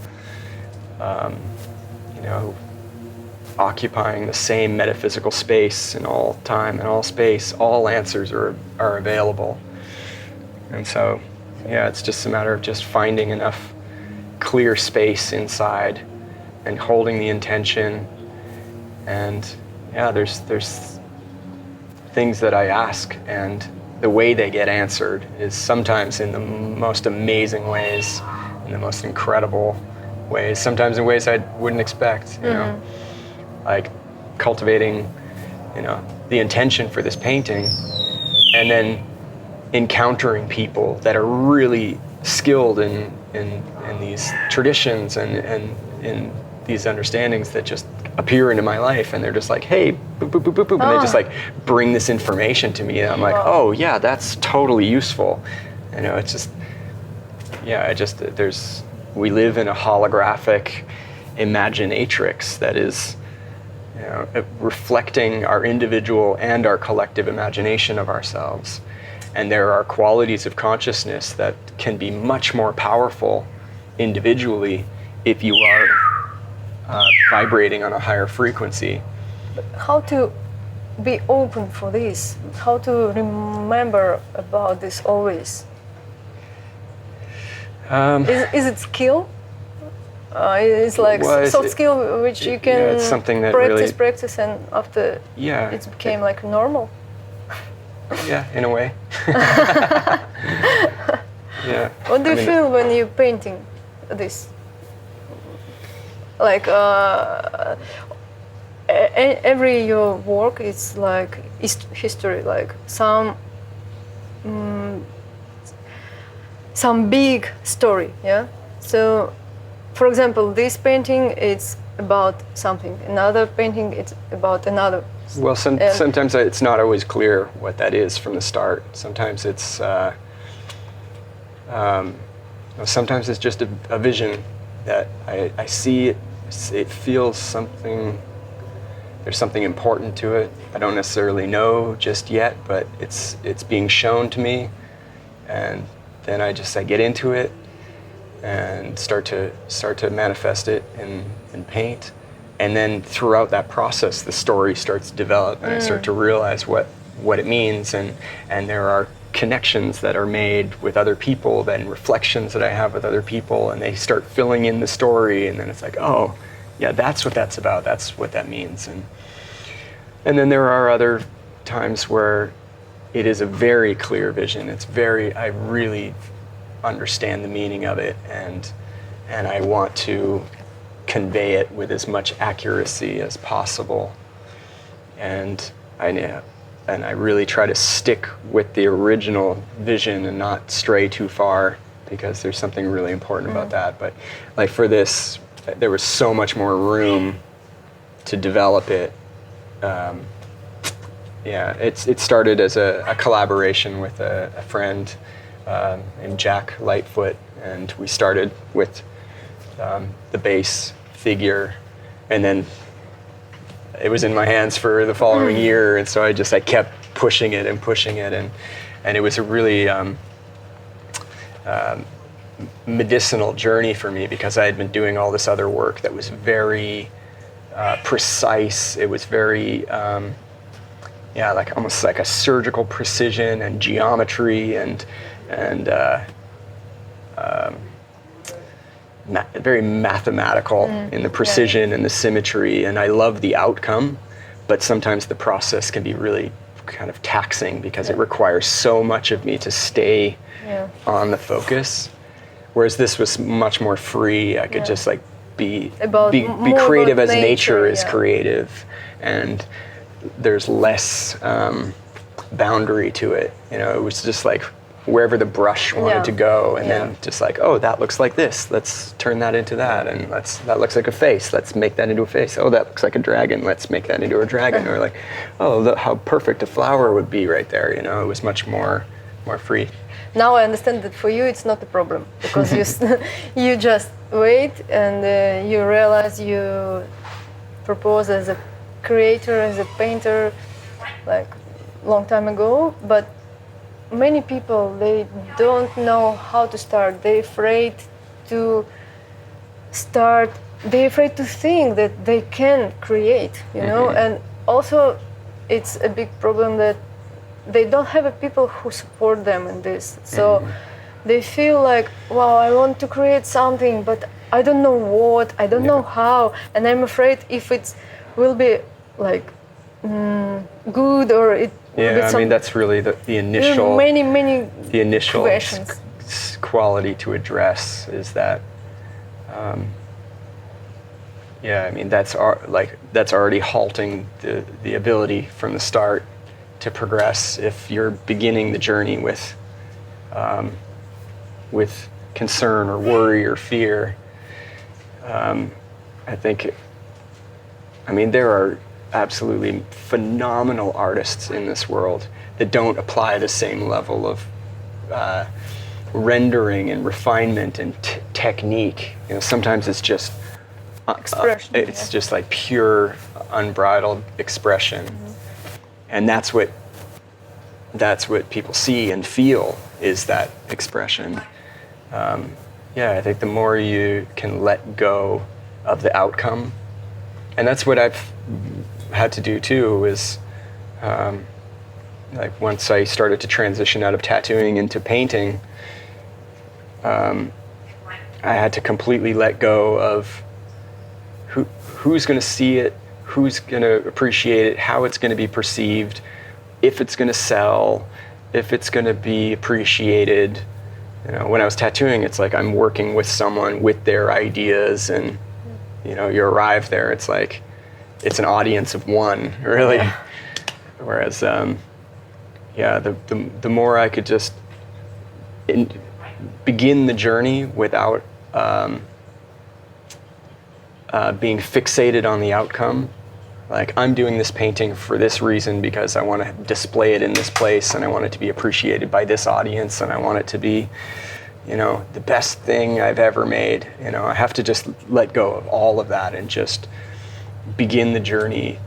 occupying the same metaphysical space in all time and all space. All answers are available, and so, it's just a matter of just finding enough clear space inside and holding the intention. And there's things that I ask, and the way they get answered is sometimes in the most amazing ways, in the most incredible ways, sometimes in ways I wouldn't expect, like cultivating, the intention for this painting, and then encountering people that are really skilled in these traditions and in these understandings that just appear into my life, and they're just like, hey, boop, boop, boop, boop, boop, and they just like bring this information to me, and I'm like, oh yeah, that's totally useful. It's just, we live in a holographic imaginatrix that is, reflecting our individual and our collective imagination of ourselves. And there are qualities of consciousness that can be much more powerful individually if you are vibrating on a higher frequency. How to be open for this? How to remember about this always? Is it skill? It's like soft skill which you can it's something that practice, and after it became like normal. Yeah, in a way. What do you feel when you're painting this? Like every your work is like history, like some big story, So, for example, this painting it's about something. Another painting it's about another Well, And- sometimes it's not always clear what that is from the start. Sometimes it's sometimes it's just a vision that I see it. It feels something. There's something important to it. I don't necessarily know just yet, but it's being shown to me, and then I get into it and start to manifest it in paint. And then throughout that process, the story starts to develop, and I start to realize what it means, and there are connections that are made with other people, then reflections that I have with other people, and they start filling in the story, and then it's like, oh, yeah, that's what that's about. That's what that means, and then there are other times where it is a very clear vision. I really understand the meaning of it, and I want to convey it with as much accuracy as possible, and I really try to stick with the original vision and not stray too far, because there's something really important about that. But like for this, there was so much more room to develop it. It started as a collaboration with a friend named Jack Lightfoot, and we started with the base figure, and then it was in my hands for the following year, and so I kept pushing it, and it was a really medicinal journey for me, because I had been doing all this other work that was very precise. It was very like almost like a surgical precision and geometry and very mathematical in the precision and the symmetry, and I love the outcome, but sometimes the process can be really kind of taxing, because it requires so much of me to stay on the focus, whereas this was much more free. I could just like be creative as nature is creative, and there's less boundary to it. It was just like wherever the brush wanted to go, and then just like, oh, that looks like this, let's turn that into that, and that looks like a face, let's make that into a face. Oh, that looks like a dragon, let's make that into a dragon. Or like, oh, how perfect a flower would be right there. It was much more free. Now I understand that for you it's not a problem, because you just wait, and you realize you propose as a creator, as a painter, like long time ago, but many people, they don't know how to start. They're afraid to start. They're afraid to think that they can create, And also, it's a big problem that they don't have people who support them in this. So they feel like, wow, I want to create something, but I don't know what, I don't know how, and I'm afraid if it will be like good, or it. Yeah, I mean, that's really the initial. Many the initial questions. Quality to address is that. I mean, that's already halting the ability from the start to progress if you're beginning the journey with concern or worry or fear. I think. I mean, there are absolutely phenomenal artists in this world that don't apply the same level of rendering and refinement and technique. Sometimes it's just Expression. It's just like pure, unbridled expression, and that's what people see and feel is that expression. I think the more you can let go of the outcome, and that's what I've had to do too, is like once I started to transition out of tattooing into painting, I had to completely let go of who's going to see it, who's going to appreciate it, how it's going to be perceived, if it's going to sell, if it's going to be appreciated. When I was tattooing, it's like I'm working with someone with their ideas, and you arrive there, it's like it's an audience of one, really. Whereas the more I could just begin the journey without being fixated on the outcome, Like, I'm doing this painting for this reason because I want to display it in this place, and I want it to be appreciated by this audience, and I want it to be, you know, the best thing I've ever made. You know, I have to just let go of all of that and just begin the journey.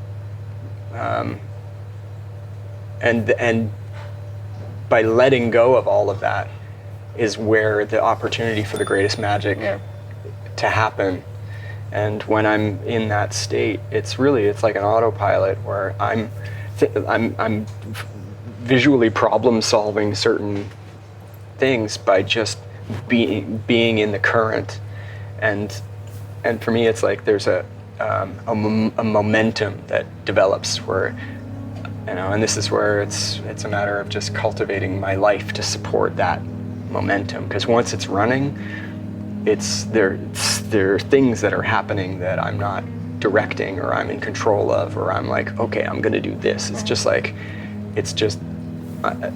And by letting go of all of that is where the opportunity for the greatest magic to happen. And when I'm in that state, it's like an autopilot where I'm visually problem solving certain things by just being in the current. And for me, it's like there's a momentum that develops where, you know, and this is where it's a matter of just cultivating my life to support that momentum. Because once it's running, there are things that are happening that I'm not directing, or I'm in control of, or I'm like, okay, I'm going to do this. It's just like,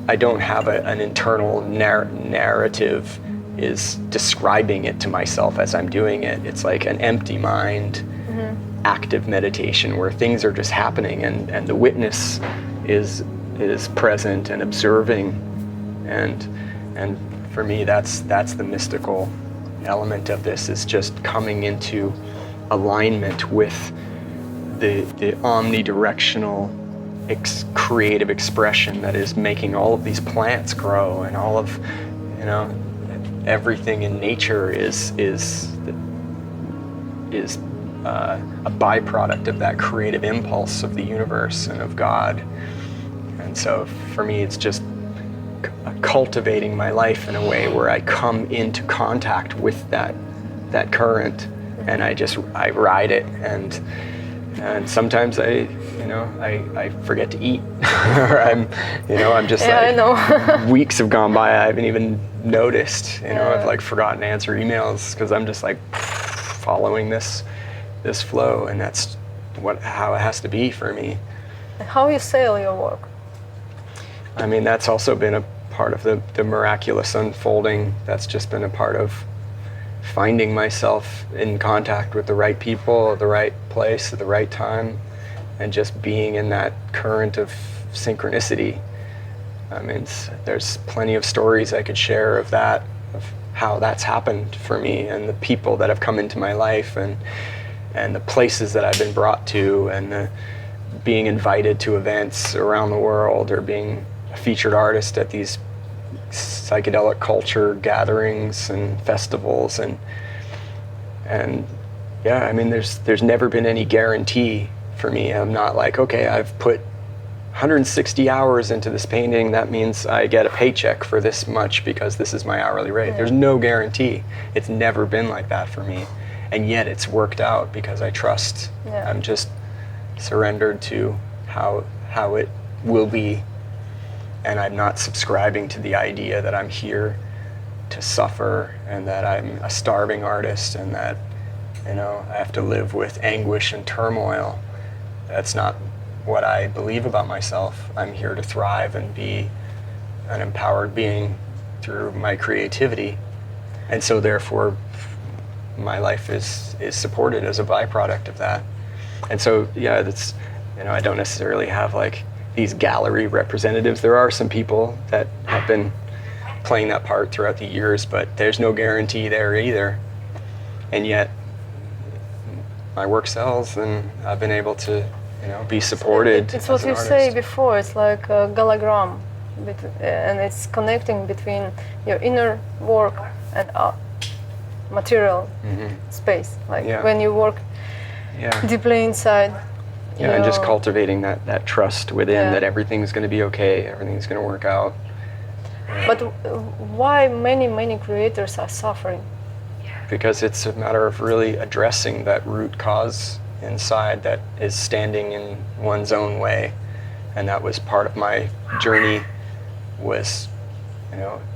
I don't have an internal narrative is describing it to myself as I'm doing it. It's like an empty mind, active meditation where things are just happening, and the witness is present and observing, and for me that's the mystical element of this, is just coming into alignment with the omnidirectional creative expression that is making all of these plants grow, and all of, you know, everything in nature is a byproduct of that creative impulse of the universe and of God. And so for me, it's just cultivating my life in a way where I come into contact with that current, and I ride it, and sometimes I forget to eat, or I'm just I know. Weeks have gone by, I haven't even noticed, I've like forgotten to answer emails because I'm just like following this flow, and that's how it has to be for me. How you sell your work? I mean, that's also been a part of the miraculous unfolding. That's just been a part of finding myself in contact with the right people, at the right place, at the right time, and just being in that current of synchronicity. I mean, there's plenty of stories I could share of that, of how that's happened for me, and the people that have come into my life, and the places that I've been brought to, and being invited to events around the world, or being a featured artist at these psychedelic culture gatherings and festivals, and yeah, I mean, there's never been any guarantee for me. I'm not like, okay, I've put 160 hours into this painting, that means I get a paycheck for this much because this is my hourly rate. There's no guarantee. It's never been like that for me, and yet it's worked out because I trust. I'm just surrendered to how it will be, and I'm not subscribing to the idea that I'm here to suffer, and that I'm a starving artist, and that, I have to live with anguish and turmoil. That's not what I believe about myself. I'm here to thrive and be an empowered being through my creativity, and so therefore my life is supported as a byproduct of that. And so that's, I don't necessarily have like these gallery representatives. There are some people that have been playing that part throughout the years, but there's no guarantee there either. And yet my work sells, and I've been able to be supported. It's what you say before. It's like a hologram, and it's connecting between your inner work and material space. Like when you work deeply inside. And just cultivating that trust within, that everything's going to be okay, everything's going to work out. But why many creators are suffering? Because it's a matter of really addressing that root cause inside that is standing in one's own way. And that was part of my journey, was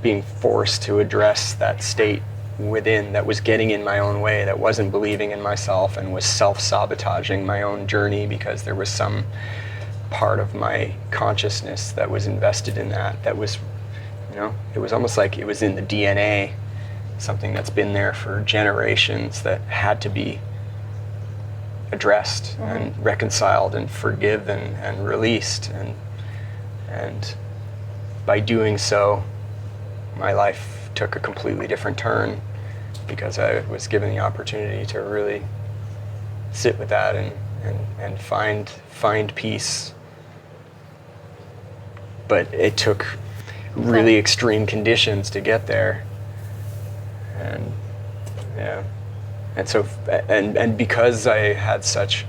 being forced to address that state within that was getting in my own way, that wasn't believing in myself, and was self-sabotaging my own journey because there was some part of my consciousness that was invested in that was, it was almost like it was in the DNA, something that's been there for generations that had to be addressed and reconciled and forgiven and released, and by doing so, my life took a completely different turn because I was given the opportunity to really sit with that and find peace. But it took really extreme conditions to get there, and yeah, and so and because I had such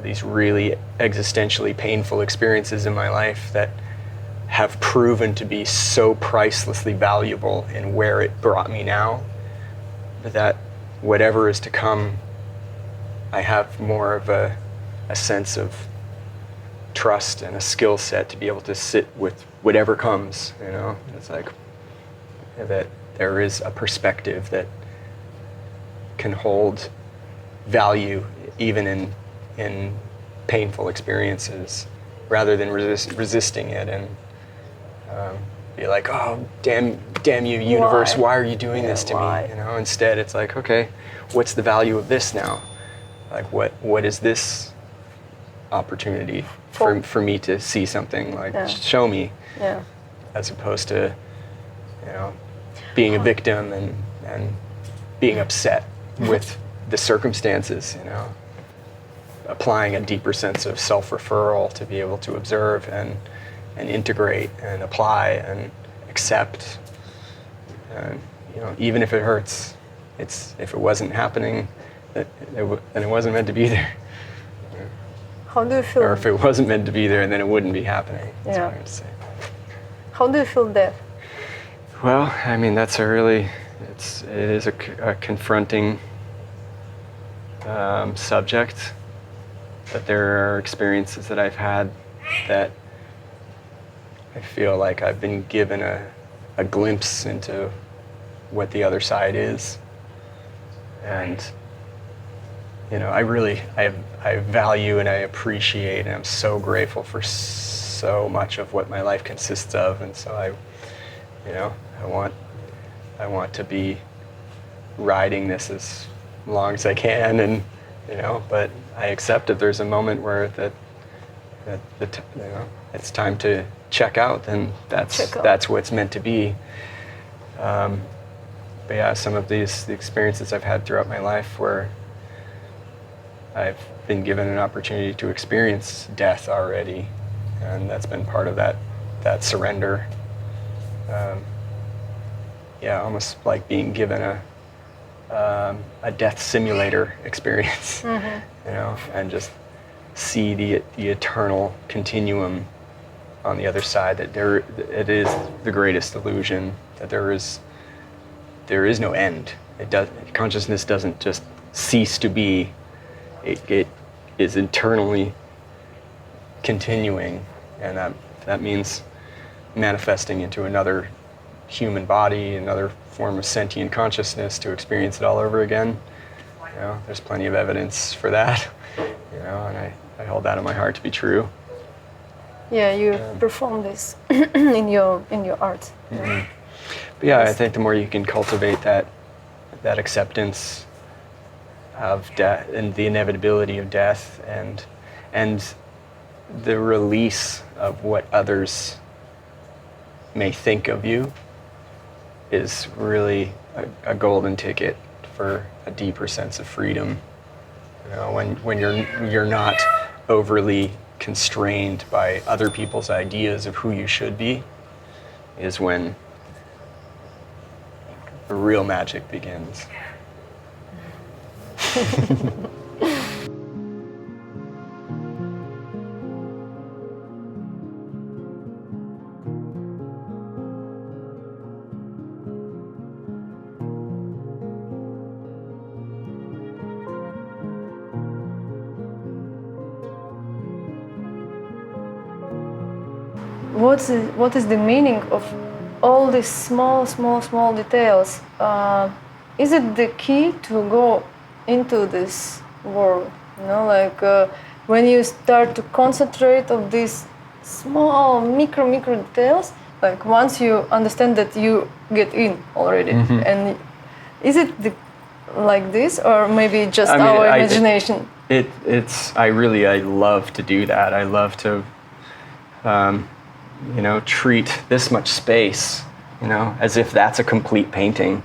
these really existentially painful experiences in my life that have proven to be so pricelessly valuable in where it brought me now, that whatever is to come, I have more of a sense of trust and a skill set to be able to sit with whatever comes, It's like that there is a perspective that can hold value even in painful experiences, rather than resisting it and be like, oh, damn you, universe, why are you doing this to me? Instead, it's like, okay, what's the value of this now? Like, what is this opportunity for me to see something? Like, show me, as opposed to, being a victim and being upset with the circumstances, applying a deeper sense of self-referral to be able to observe and integrate and apply and accept. And, even if it hurts, if it wasn't happening, then it wasn't meant to be there. How do you feel? Or if it wasn't meant to be there, then it wouldn't be happening. That's what I would say. How do you feel death? Well, I mean, it is a confronting subject. But there are experiences that I've had that I feel like I've been given a glimpse into what the other side is. And, I value and I appreciate, and I'm so grateful for so much of what my life consists of. And so I want to be riding this as long as I can, and but I accept that there's a moment where it's time to check out, and that's what's meant to be. But yeah, some of the experiences I've had throughout my life where I've been given an opportunity to experience death already, and that's been part of that surrender. Almost like being given a death simulator experience, and just see the eternal continuum on the other side. That it is the greatest illusion. That there is no end. Consciousness doesn't just cease to be. It is eternally continuing, and that means manifesting into another human body, another form of sentient consciousness to experience it all over again. There's plenty of evidence for that, and I hold that in my heart to be true. Yeah, you perform this in your art. Mm-hmm. But yeah, I think the more you can cultivate that acceptance of death and the inevitability of death, and the release of what others may think of you, is really a golden ticket for a deeper sense of freedom. When you're not overly constrained by other people's ideas of who you should be, is when the real magic begins. What is the meaning of all these small details? Is it the key to go into this world? When you start to concentrate on these small micro details, like once you understand that you get in already, and is it like this, or maybe just I mean, our imagination? I love to do that. I love to, treat this much space, as if that's a complete painting,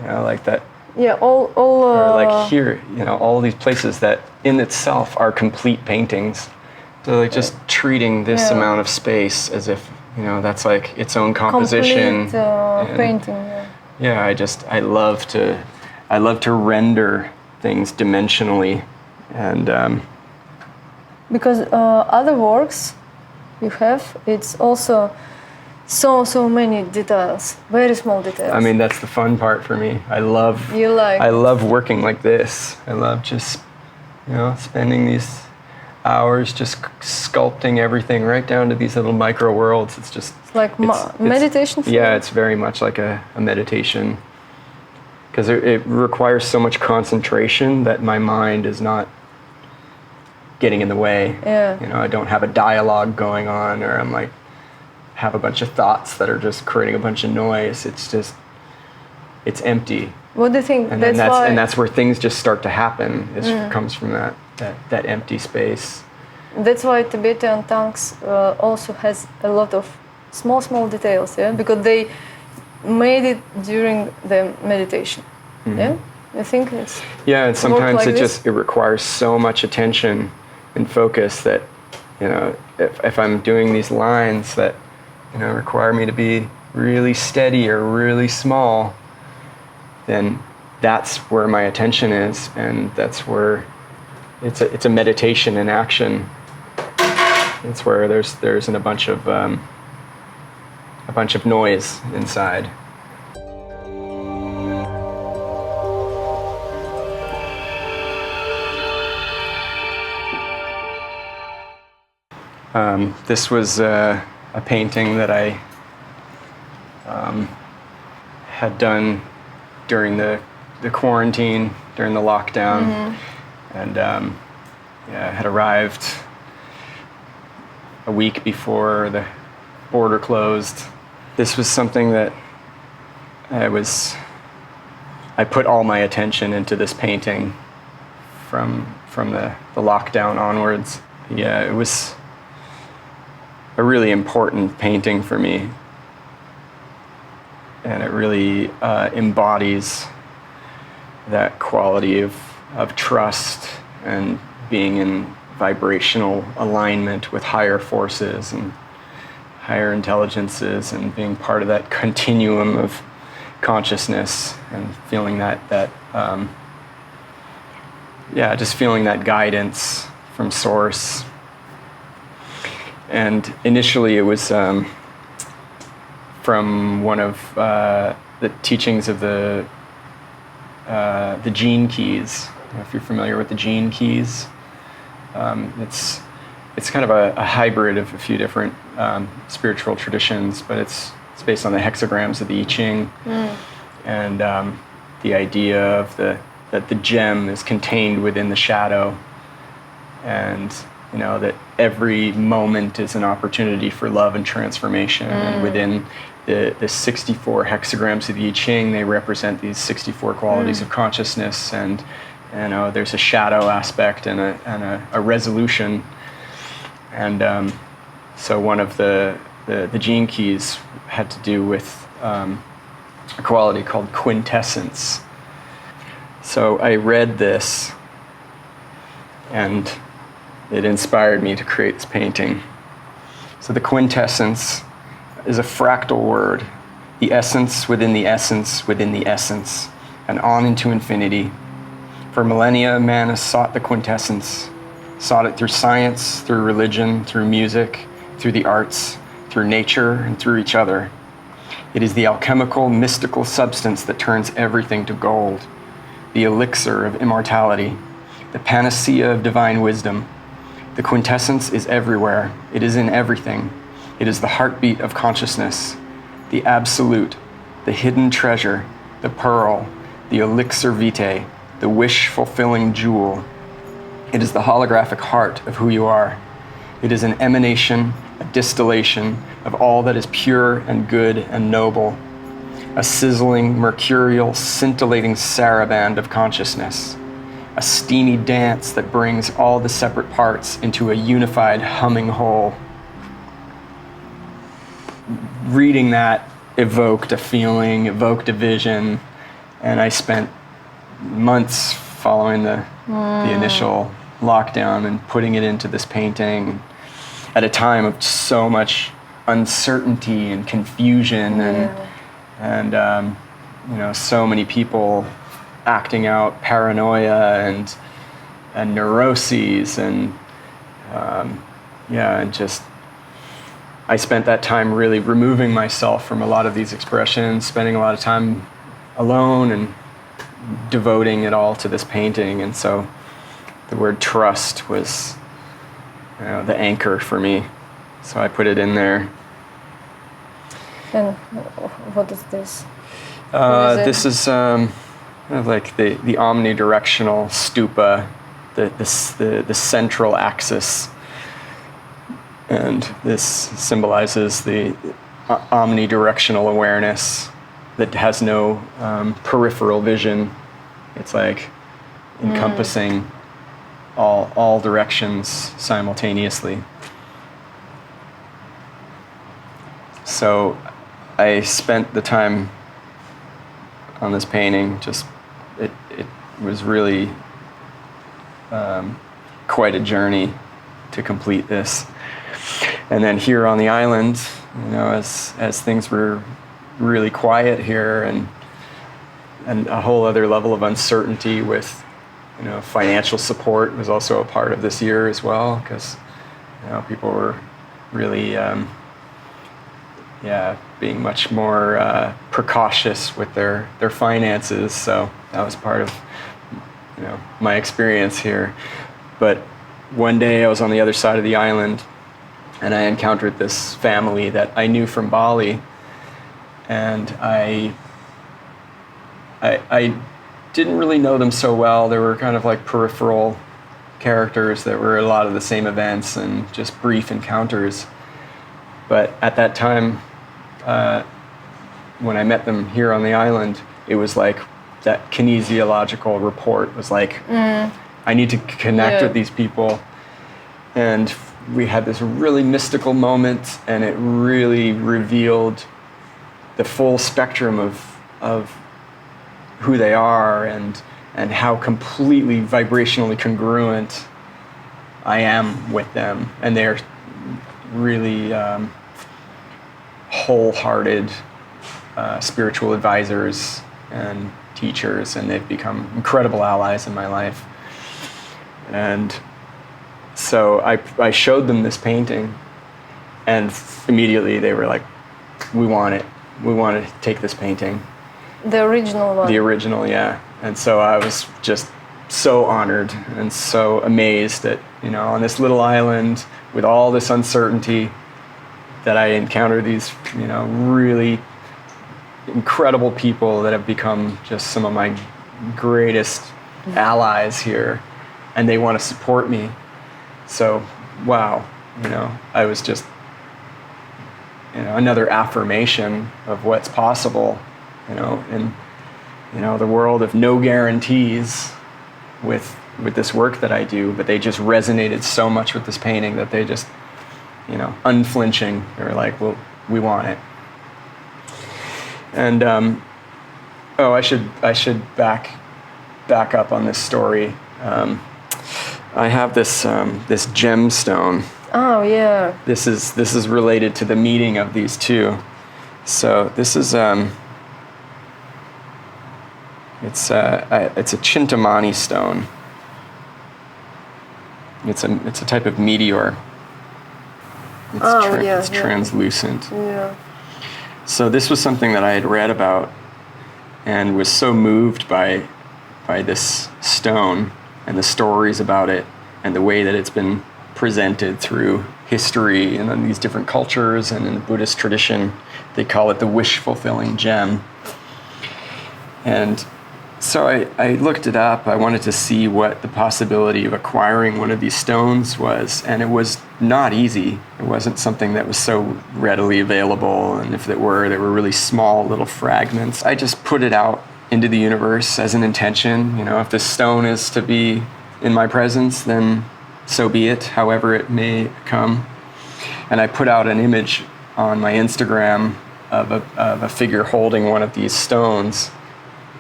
like that. Yeah, all Or like here, all these places that in itself are complete paintings. So like just treating this amount of space as if, that's like its own composition. Complete painting. Yeah. I love to render things dimensionally, and Because other works you have, it's also so many details, very small details. I mean, that's the fun part for me. I love working like this. I love just, spending these hours just sculpting everything right down to these little micro worlds. It's just like meditation for yeah, you? it's very much like a meditation, because it requires so much concentration that my mind is not getting in the way. Yeah. I don't have a dialogue going on, or I'm like have a bunch of thoughts that are just creating a bunch of noise. It's empty. What do you think? And that's where things just start to happen. Comes from that empty space. That's why Tibetan tanks also has a lot of small details, yeah, because they made it during the meditation. Yeah, I think it's and sometimes like it requires so much attention and focus that if I'm doing these lines that require me to be really steady or really small, then that's where my attention is, and that's where it's a meditation in action. It's where there isn't a bunch of noise inside. This was a painting that I had done during the quarantine, during the lockdown, and I had arrived a week before the border closed. This was something that I put all my attention into this painting from the lockdown onwards. Yeah, it was a really important painting for me, and it really embodies that quality of trust and being in vibrational alignment with higher forces and higher intelligences, and being part of that continuum of consciousness, and feeling just feeling that guidance from source. And initially it was from one of the teachings of the gene keys. I don't know if you're familiar with the gene keys. It's kind of a hybrid of a few different spiritual traditions, but it's based on the hexagrams of the I Ching, and the idea that the gem is contained within the shadow, and that every moment is an opportunity for love and transformation. And within the 64 hexagrams of the I Ching, they represent these 64 qualities of consciousness, and there's a shadow aspect and a resolution. And so one of the gene keys had to do with a quality called quintessence. So I read this, and it inspired me to create this painting. So the quintessence is a fractal word, the essence within the essence within the essence, and on into infinity. For millennia, man has sought the quintessence, sought it through science, through religion, through music, through the arts, through nature, and through each other. It is the alchemical, mystical substance that turns everything to gold, the elixir of immortality, the panacea of divine wisdom. The quintessence is everywhere. It is in everything. It is the heartbeat of consciousness, the absolute, the hidden treasure, the pearl, the elixir vitae, the wish-fulfilling jewel. It is the holographic heart of who you are. It is an emanation, a distillation of all that is pure and good and noble. a sizzling, mercurial, scintillating saraband of consciousness, a steamy dance that brings all the separate parts into a unified humming whole. Reading that evoked a feeling, evoked a vision, and I spent months following the initial lockdown and putting it into this painting at a time of so much uncertainty and confusion and you know, so many people acting out paranoia and neuroses and and just I spent that time really removing myself from a lot of these expressions, spending a lot of time alone and devoting it all to this painting. And so the word trust was, you know, the anchor for me. So I put it in there. And what is this? This is kind of like the omnidirectional stupa, the central axis. And this symbolizes the omnidirectional awareness that has no peripheral vision. It's like encompassing all directions simultaneously. So I spent the time on this painting, just it was really quite a journey to complete this. And then here on the island, you know, as things were really quiet here and a whole other level of uncertainty with, you know, financial support was also a part of this year as well, because, you know, people were really being much more precautious with their finances. So that was part of, you know, my experience here. But one day I was on the other side of the island and I encountered this family that I knew from Bali, and I didn't really know them so well. They were kind of like peripheral characters that were a lot of the same events and just brief encounters. But at that time, when I met them here on the island, it was like that kinesiological report was like, I need to connect with these people. And we had this really mystical moment, and it really revealed the full spectrum of who they are and how completely vibrationally congruent I am with them. And they're really wholehearted spiritual advisors and teachers, and they've become incredible allies in my life. And so I showed them this painting, and immediately they were like, we want it. We want to take this painting. The original one? The original, yeah. And so I was just so honored and so amazed that, you know, on this little island with all this uncertainty, that I encountered these, you know, really incredible people that have become just some of my greatest allies here, and they want to support me. So, wow, you know, I was just, you know, another affirmation of what's possible, you know, in, you know, the world of no guarantees with this work that I do, but they just resonated so much with this painting that they just, you know, unflinching, they were like, well, we want it. And, I should back up on this story. I have this gemstone. Oh yeah. This is related to the meeting of these two. So this is it's a чинтамани stone. It's a type of meteor. It's translucent. Yeah. So this was something that I had read about and was so moved by this stone and the stories about it and the way that it's been presented through history and in these different cultures, and in the Buddhist tradition, they call it the wish-fulfilling gem. And so I looked it up. I wanted to see what the possibility of acquiring one of these stones was, and it was not easy. It wasn't something that was so readily available, and if it were, they were really small little fragments. I just put it out into the universe as an intention. You know, if this stone is to be in my presence, then so be it, however it may come. And I put out an image on my Instagram of a figure holding one of these stones,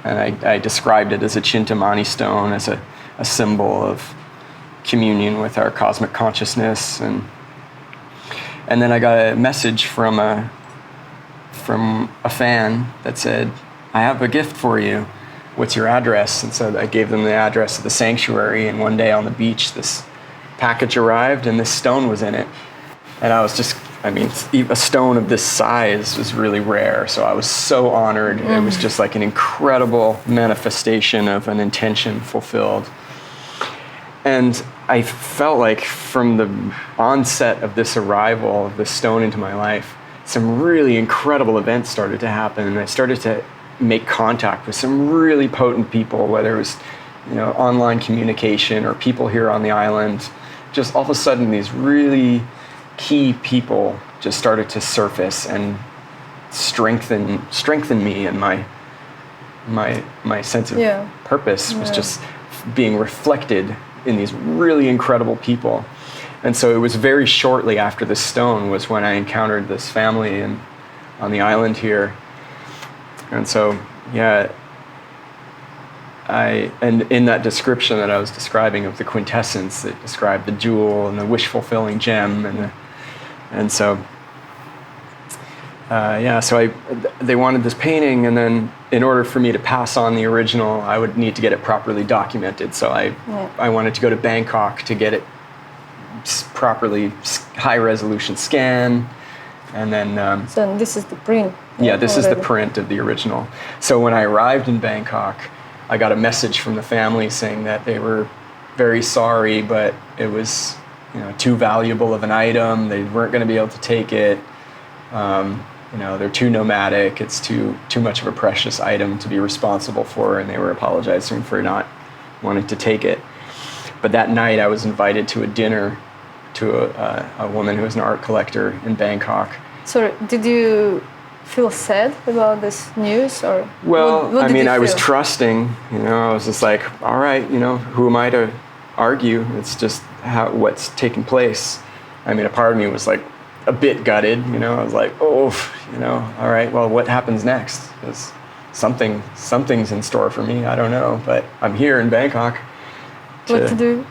and I described it as a Chintamani stone, as a symbol of communion with our cosmic consciousness. And then I got a message from a fan that said, "I have a gift for you. What's your address?" And so I gave them the address of the sanctuary, and one day on the beach this package arrived and this stone was in it. And I was just, I mean, a stone of this size was really rare, so I was so honored. It was just like an incredible manifestation of an intention fulfilled. And I felt like from the onset of this arrival of this stone into my life, some really incredible events started to happen, and I started to make contact with some really potent people, whether it was, you know, online communication or people here on the island. Just all of a sudden, these really key people just started to surface and strengthen me, and my sense of purpose was just being reflected in these really incredible people. And so it was very shortly after this stone was when I encountered this family and on the island here. And so, yeah, and in that description that I was describing of the quintessence, it described the jewel and the wish-fulfilling gem, and so, so they wanted this painting, and then in order for me to pass on the original, I would need to get it properly documented. So I wanted to go to Bangkok to get it properly high-resolution scan, and then... so this is the print. Yeah, this is the print of the original. So when I arrived in Bangkok, I got a message from the family saying that they were very sorry, but it was, you know, too valuable of an item. They weren't going to be able to take it. You know, they're too nomadic. It's too much of a precious item to be responsible for, and they were apologizing for not wanting to take it. But that night, I was invited to a dinner to a woman who was an art collector in Bangkok. Sorry, did you feel sad about this news, or well, what I did mean, you I was feel? trusting, you know, I was just like, all right, you know, who am I to argue? It's just what's taking place. I mean, a part of me was like a bit gutted, you know, I was like, oh, you know, all right, well, what happens next? Because something's in store for me, I don't know, but I'm here in Bangkok. What to do?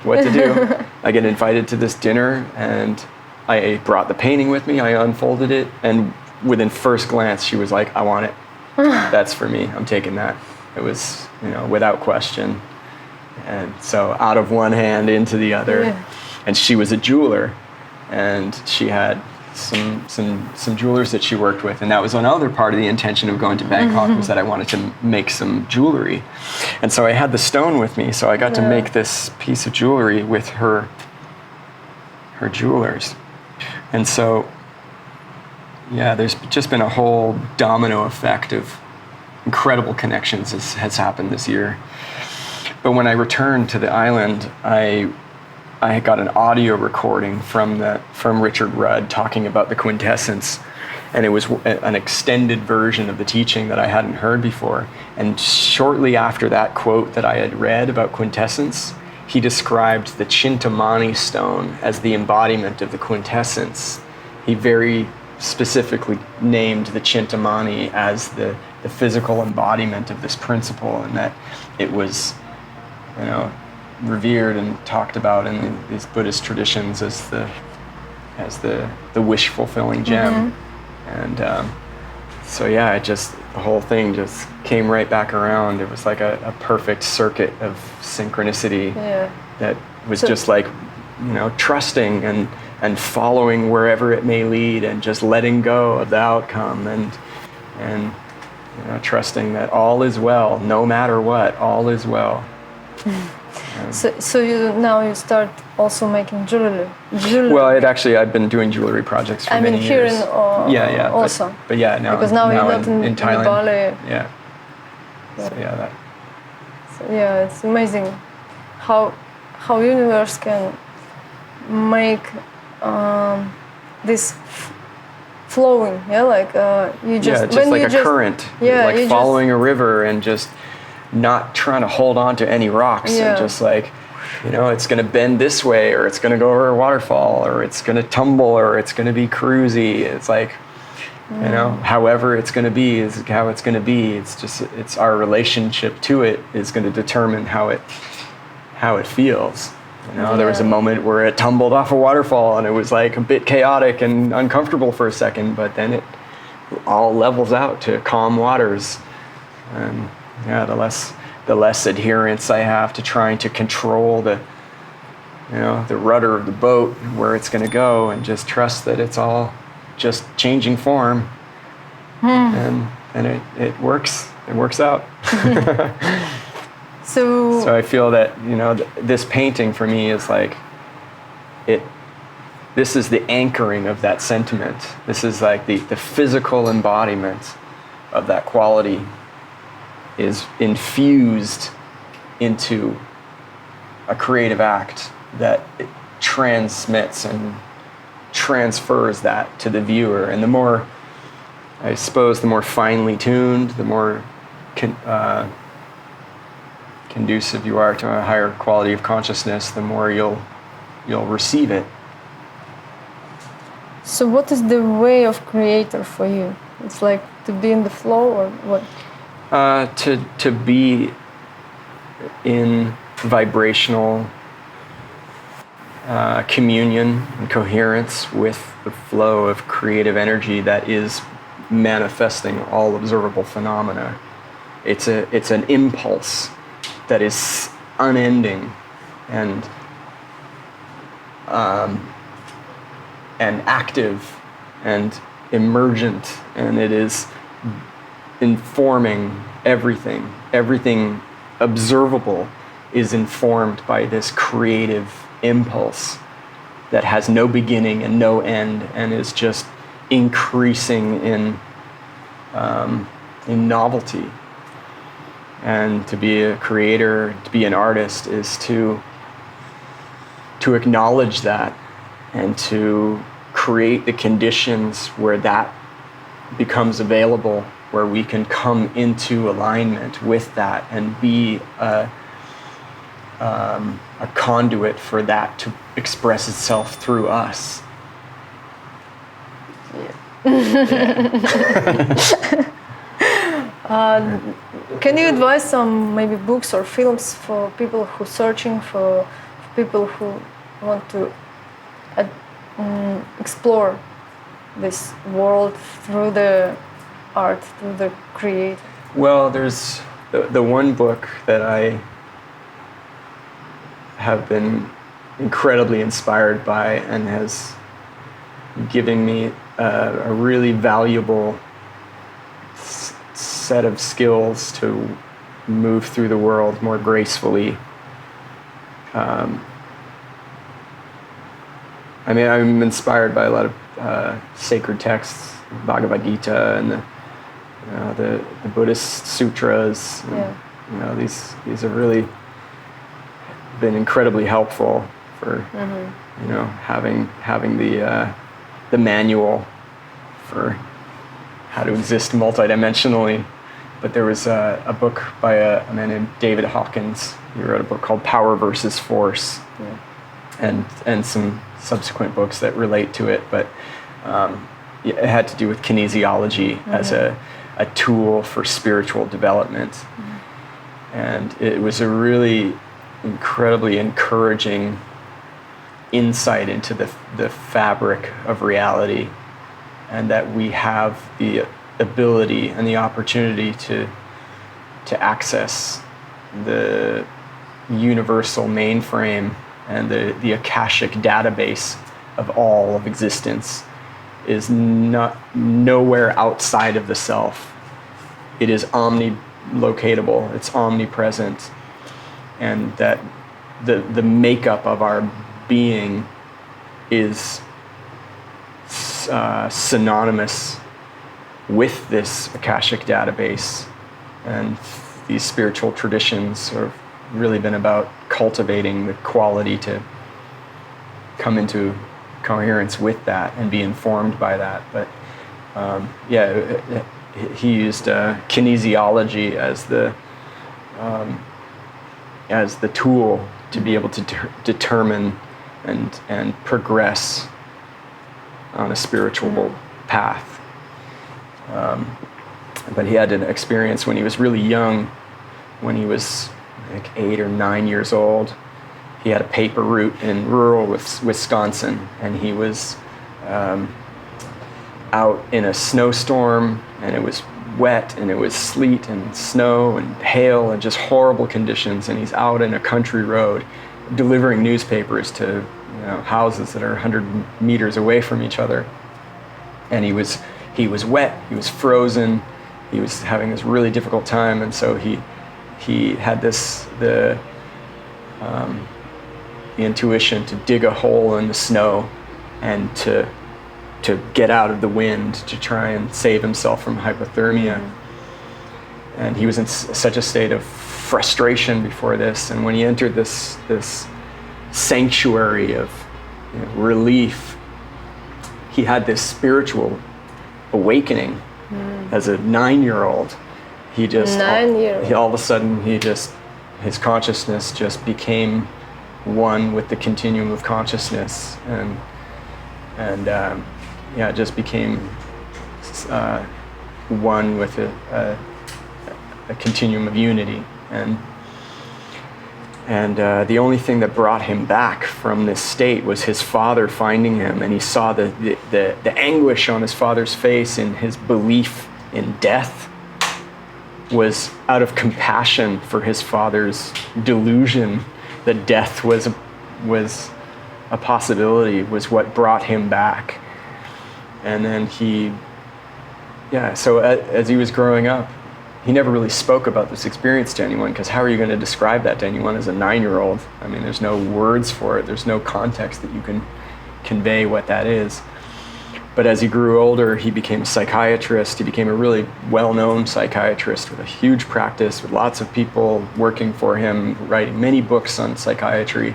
I get invited to this dinner, and I brought the painting with me, I unfolded it, and within first glance, she was like, I want it. That's for me. I'm taking that. It was, you know, without question. And so out of one hand into the other. Yeah. And she was a jeweler, and she had some jewelers that she worked with. And that was another part of the intention of going to Bangkok, was that I wanted to make some jewelry. And so I had the stone with me. So I got to make this piece of jewelry with her jewelers. And so, yeah, there's just been a whole domino effect of incredible connections has happened this year. But when I returned to the island, I got an audio recording from Richard Rudd talking about the quintessence, and it was an extended version of the teaching that I hadn't heard before. And shortly after that quote that I had read about quintessence, he described the Chintamani stone as the embodiment of the quintessence. He very specifically named the Chintamani as the physical embodiment of this principle, and that it was, you know, revered and talked about in these Buddhist traditions as the wish-fulfilling gem. And so yeah, the whole thing just came right back around. It was like a perfect circuit of synchronicity that was just like, you know, trusting and following wherever it may lead, and just letting go of the outcome, and you know, trusting that all is well, no matter what, all is well. So you start also making jewelry. Well, I've been doing jewelry projects for many years. Here in also. But yeah, now because now you're not in Thailand. Bali. Yeah. So yeah, it's amazing how universe can make this flowing, like you just just like a current, yeah, like following a river and just not trying to hold on to any rocks, and just like, it's going to bend this way, or it's going to go over a waterfall, or it's going to tumble, or it's going to be cruisy. It's like, however it's going to be is how it's going to be. It's our relationship to it is going to determine how it feels. There was a moment where it tumbled off a waterfall and it was like a bit chaotic and uncomfortable for a second, but then it all levels out to calm waters. And the less adherence I have to trying to control the rudder of the boat, where it's going to go, and just trust that it's all just changing form. And it works. It works out. So I feel that, this painting for me is like, this is the anchoring of that sentiment. This is like the physical embodiment of that quality is infused into a creative act that it transmits and transfers that to the viewer. And the more, I suppose, the more finely tuned, the more conducive you are to a higher quality of consciousness, the more you'll receive it. So what is the way of creator for you? It's like to be in the flow, or what? To be in vibrational communion and coherence with the flow of creative energy that is manifesting all observable phenomena. It's an impulse that is unending and active and emergent, and it is informing everything. Everything observable is informed by this creative impulse that has no beginning and no end, and is just increasing in novelty. And to be a creator, to be an artist, is to acknowledge that and to create the conditions where that becomes available, where we can come into alignment with that and be a conduit for that to express itself through us. Can you advise some maybe books or films for people who are searching, for people who want to explore this world through the art, through the create? Well, there's the one book that I have been incredibly inspired by and has given me a really valuable set of skills to move through the world more gracefully. I'm inspired by a lot of sacred texts, Bhagavad Gita and the Buddhist sutras. And, these have really been incredibly helpful for having the manual for how to exist multidimensionally. But there was a book by a man named David Hawkins. He wrote a book called Power versus Force, and some subsequent books that relate to it. But it had to do with kinesiology as a tool for spiritual development. And it was a really incredibly encouraging insight into the fabric of reality, and that we have the ability and the opportunity to access the universal mainframe and the Akashic database of all of existence is not nowhere outside of the self. It is omnilocatable, it's omnipresent, and that the makeup of our being is synonymous with this Akashic database. And these spiritual traditions have really been about cultivating the quality to come into coherence with that and be informed by that. But he used kinesiology as the tool to be able to determine and progress on a spiritual path. But he had an experience when he was really young, when he was like 8 or 9 years old. He had a paper route in rural Wisconsin, and he was out in a snowstorm, and it was wet, and it was sleet and snow and hail and just horrible conditions, and he's out in a country road delivering newspapers to houses that are 100 meters away from each other. And he was wet, he was frozen, he was having this really difficult time, and so he had the intuition to dig a hole in the snow and to get out of the wind, to try and save himself from hypothermia. And he was in such a state of frustration before this, and when he entered this sanctuary of relief, he had this spiritual awakening. As a 9-year-old, he just all of a sudden his consciousness just became one with the continuum of consciousness, and just became one with a continuum of unity. And the only thing that brought him back from this state was his father finding him, and he saw the anguish on his father's face, and his belief in death was out of compassion for his father's delusion that death was a possibility, was what brought him back. And then so as he was growing up, he never really spoke about this experience to anyone, because how are you going to describe that to anyone as a 9-year-old? I mean, there's no words for it. There's no context that you can convey what that is. But as he grew older, he became a psychiatrist. He became a really well-known psychiatrist with a huge practice, with lots of people working for him, writing many books on psychiatry.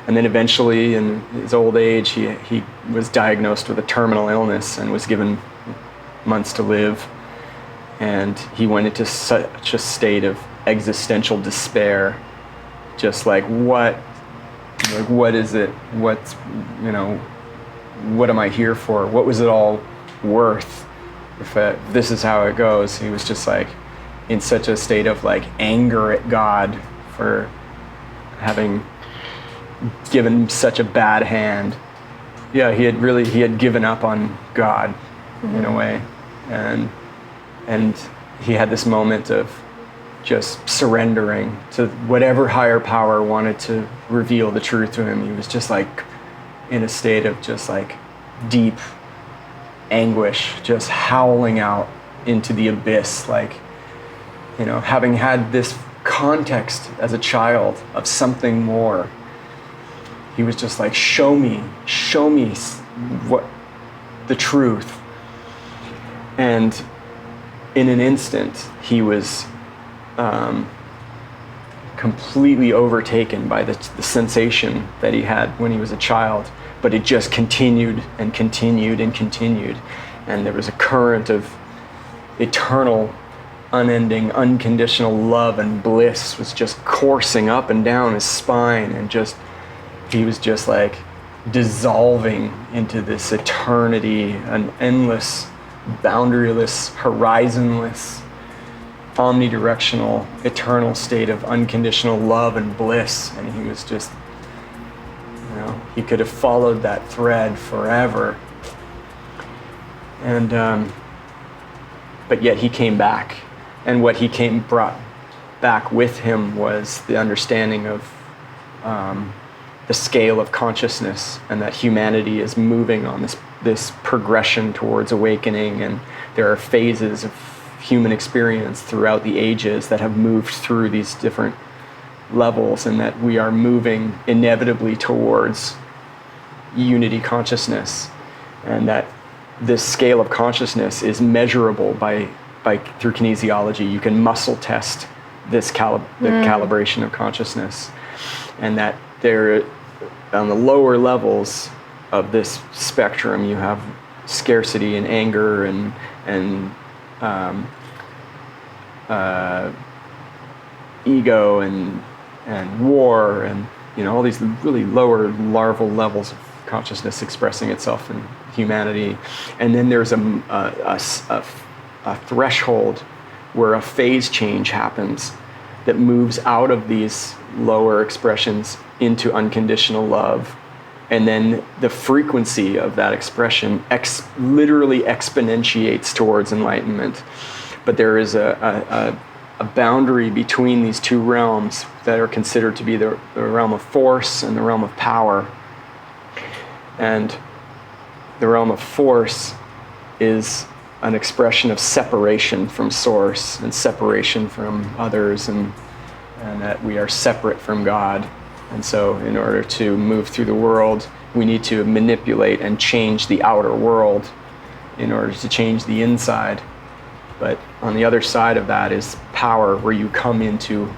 And then eventually, in his old age, he was diagnosed with a terminal illness and was given months to live. And he went into such a state of existential despair, just like what is it? What am I here for? What was it all worth if this is how it goes? He was just like in such a state of like anger at God for having given such a bad hand. Yeah, he had given up on God in a way, and he had this moment of just surrendering to whatever higher power wanted to reveal the truth to him. He was just like in a state of just like deep anguish, just howling out into the abyss, like, having had this context as a child of something more. He was just like, show me what the truth. And in an instant, he was completely overtaken by the sensation that he had when he was a child, but it just continued and continued and continued. And there was a current of eternal, unending, unconditional love and bliss was just coursing up and down his spine, and he was just like dissolving into this eternity, an endless, boundaryless, horizonless, omnidirectional, eternal state of unconditional love and bliss. And he was just, he could have followed that thread forever. And, but yet he came back. And what he brought back with him was the understanding of the scale of consciousness, and that humanity is moving on this progression towards awakening, and there are phases of human experience throughout the ages that have moved through these different levels, and that we are moving inevitably towards unity consciousness, and that this scale of consciousness is measurable through kinesiology. You can muscle test the calibration of consciousness, and that there on the lower levels of this spectrum. You have scarcity and anger and ego and war and all these really lower larval levels of consciousness expressing itself in humanity. And then there's a threshold where a phase change happens that moves out of these lower expressions into unconditional love. And then the frequency of that expression literally exponentiates towards enlightenment. But there is a boundary between these two realms that are considered to be the realm of force and the realm of power. And the realm of force is an expression of separation from source and separation from others, and that we are separate from God. And so in order to move through the world, we need to manipulate and change the outer world in order to change the inside. But on the other side of that is power, where you come into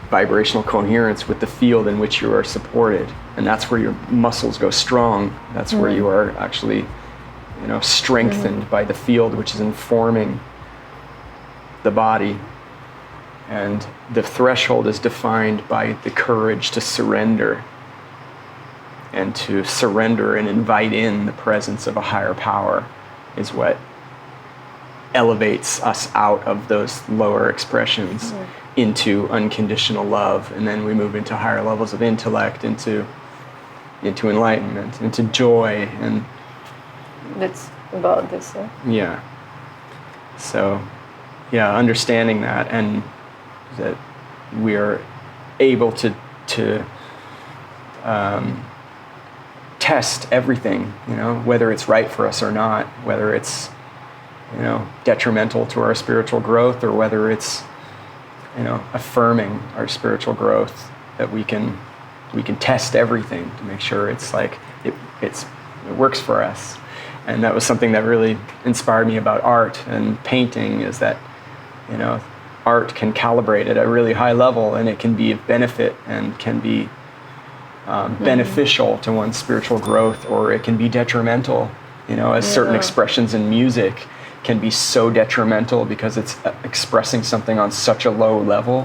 vibrational coherence with the field in which you are supported. And that's where your muscles go strong. That's where you are actually, strengthened by the field which is informing the body. And the threshold is defined by the courage to surrender, and to surrender and invite in the presence of a higher power is what elevates us out of those lower expressions into unconditional love. And then we move into higher levels of intellect, into enlightenment, into joy. And That's about this, huh? yeah. So, yeah, understanding that, and that we are able to test everything, whether it's right for us or not, whether it's detrimental to our spiritual growth, or whether it's affirming our spiritual growth. That we can test everything to make sure it's like it works for us. And that was something that really inspired me about art and painting, is that art can calibrate at a really high level, and it can be of benefit and can be beneficial to one's spiritual growth, or it can be detrimental, as certain expressions in music can be so detrimental because it's expressing something on such a low level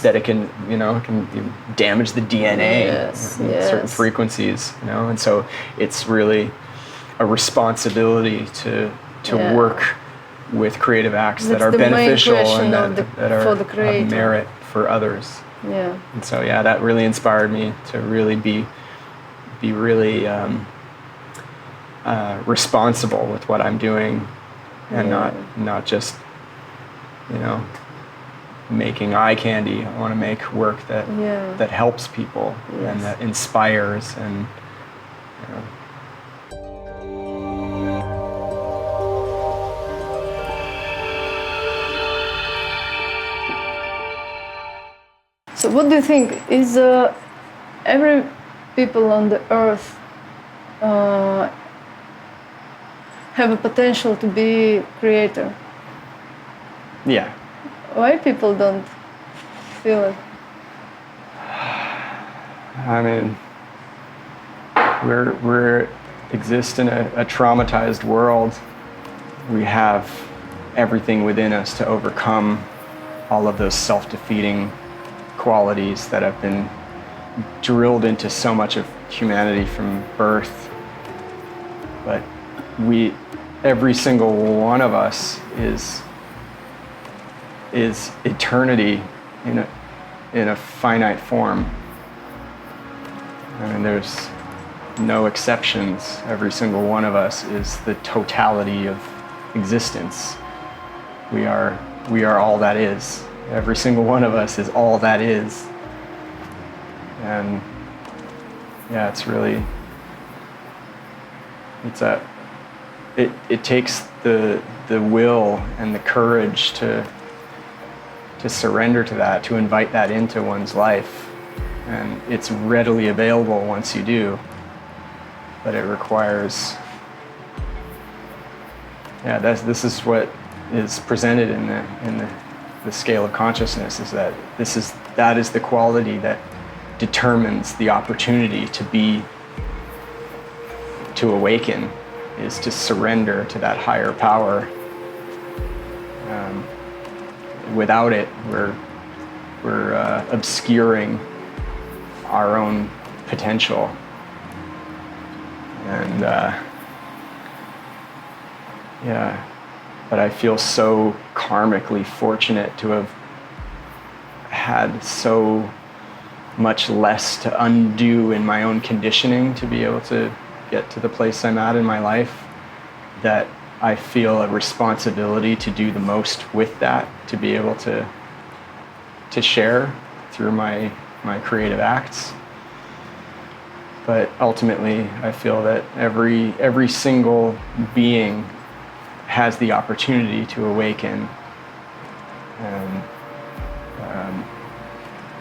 that it can, can damage the DNA in certain frequencies, and so it's really a responsibility to work with creative acts that are beneficial and that are of merit for others. Yeah. And so, that really inspired me to really be really responsible with what I'm doing, and not just making eye candy. I want to make work that helps people and that inspires and. So what do you think? Is every people on the earth have a potential to be creator? Yeah. Why people don't feel it? I mean, we're exist in a traumatized world. We have everything within us to overcome all of those self-defeating qualities that have been drilled into so much of humanity from birth. But every single one of us is eternity in a finite form. I mean, there's no exceptions. Every single one of us is the totality of existence. We are all that is. Every single one of us is all that is. And it takes the will and the courage to surrender to that, to invite that into one's life. And it's readily available once you do, but it requires, this is what is presented in the scale of consciousness, is that that is the quality that determines the opportunity to be to awaken, is to surrender to that higher power. Without it, we're obscuring our own potential. And but I feel so karmically fortunate to have had so much less to undo in my own conditioning to be able to get to the place I'm at in my life, that I feel a responsibility to do the most with that, to be able to share through my creative acts. But ultimately, I feel that every single being has the opportunity to awaken.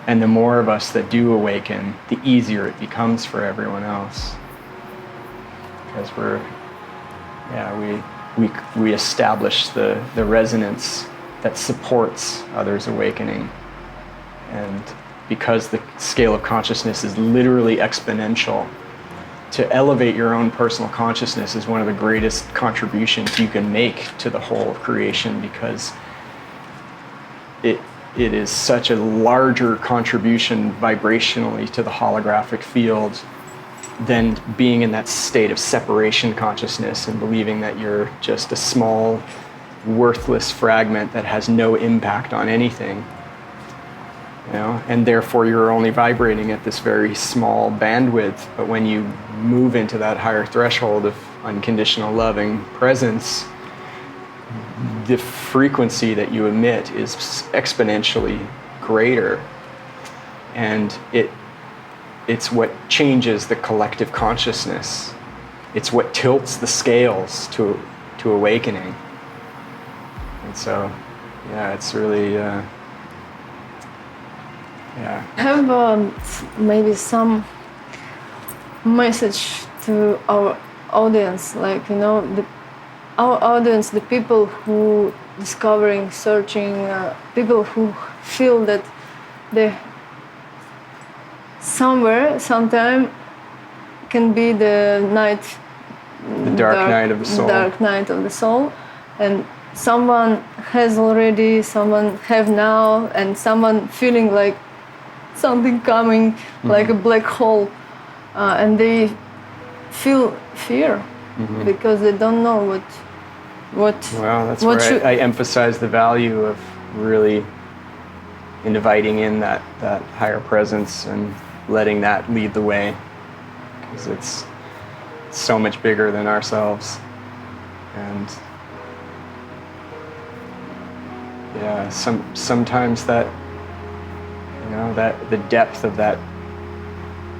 And the more of us that do awaken, the easier it becomes for everyone else. Because we establish the resonance that supports others' awakening. And because the scale of consciousness is literally exponential, to elevate your own personal consciousness is one of the greatest contributions you can make to the whole of creation, because it is such a larger contribution vibrationally to the holographic field than being in that state of separation consciousness and believing that you're just a small, worthless fragment that has no impact on anything. You know, and therefore you're only vibrating at this very small bandwidth. But when you move into that higher threshold of unconditional loving presence, the frequency that you emit is exponentially greater. And it's what changes the collective consciousness. It's what tilts the scales to awakening. And so, yeah, it's really, Have maybe some message to our audience, like, you know, our audience, the people who discovering, searching, people who feel that they somewhere, sometime can be the night, the dark night of the soul. Dark night of the soul, and someone has already, someone have now, and someone feeling like something coming, like a black hole, and they feel fear because they don't know what. Well, that's what where I emphasize the value of really inviting in that higher presence and letting that lead the way, because it's so much bigger than ourselves. And yeah, sometimes that, you know, that the depth of that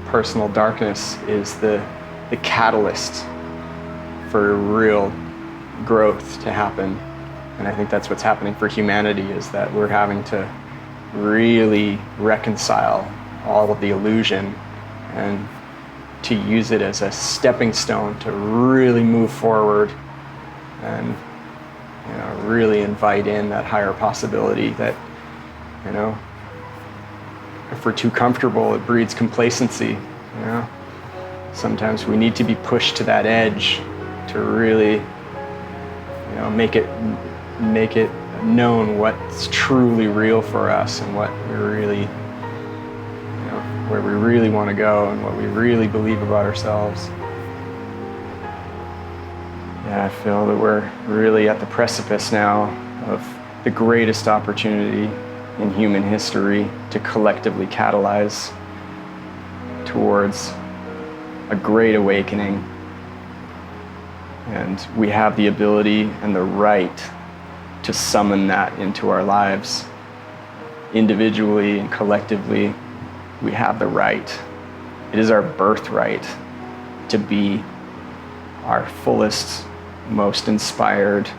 personal darkness is the catalyst for real growth to happen. And I think that's what's happening for humanity, is that we're having to really reconcile all of the illusion and to use it as a stepping stone to really move forward and, you know, really invite in that higher possibility that, you know, if we're too comfortable, it breeds complacency, you know. Sometimes we need to be pushed to that edge to really, you know, make it known what's truly real for us and what we really, you know, where we really want to go and what we really believe about ourselves. Yeah, I feel that we're really at the precipice now of the greatest opportunity in human history to collectively catalyze towards a great awakening. And we have the ability and the right to summon that into our lives. Individually and collectively, we have the right. It is our birthright to be our fullest, most inspired,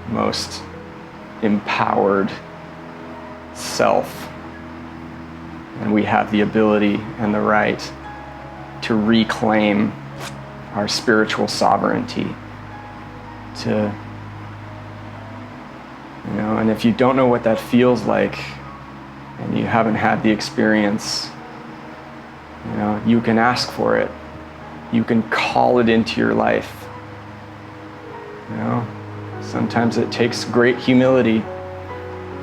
most empowered self. And we have the ability and the right to reclaim our spiritual sovereignty, to, you know, and if you don't know what that feels like and you haven't had the experience, you know, you can ask for it. You can call it into your life. You know, sometimes it takes great humility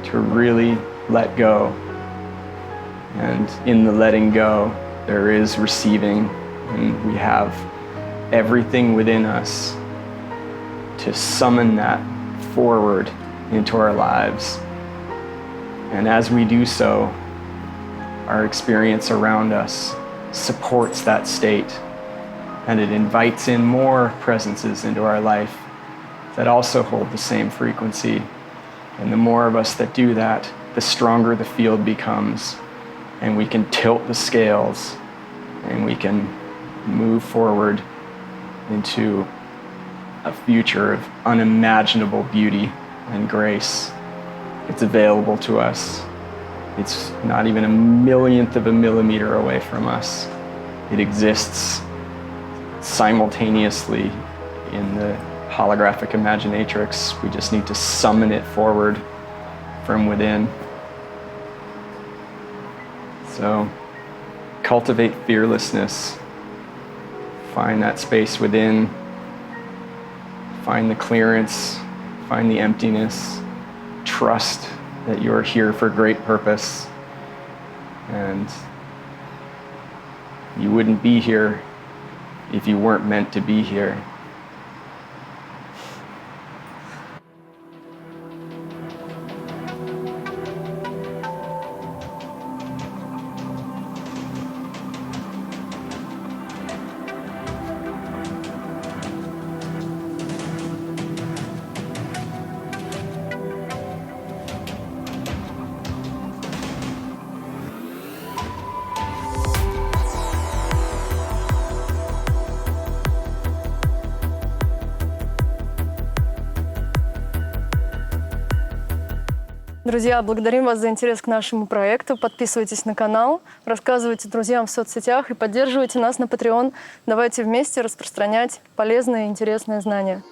to really let go. And in the letting go, there is receiving, and we have everything within us to summon that forward into our lives. And as we do so, our experience around us supports that state, and it invites in more presences into our life that also hold the same frequency. And the more of us that do that, the stronger the field becomes, and we can tilt the scales, and we can move forward into a future of unimaginable beauty and grace. It's available to us. It's not even a millionth of a millimeter away from us. It exists simultaneously in the holographic imaginatrix. We just need to summon it forward from within. So cultivate fearlessness. Find that space within. Find the clearance. Find the emptiness. Trust that you're here for great purpose. And you wouldn't be here if you weren't meant to be here. Друзья, благодарим вас за интерес к нашему проекту. Подписывайтесь на канал, рассказывайте друзьям в соцсетях и поддерживайте нас на Patreon. Давайте вместе распространять полезные и интересные знания.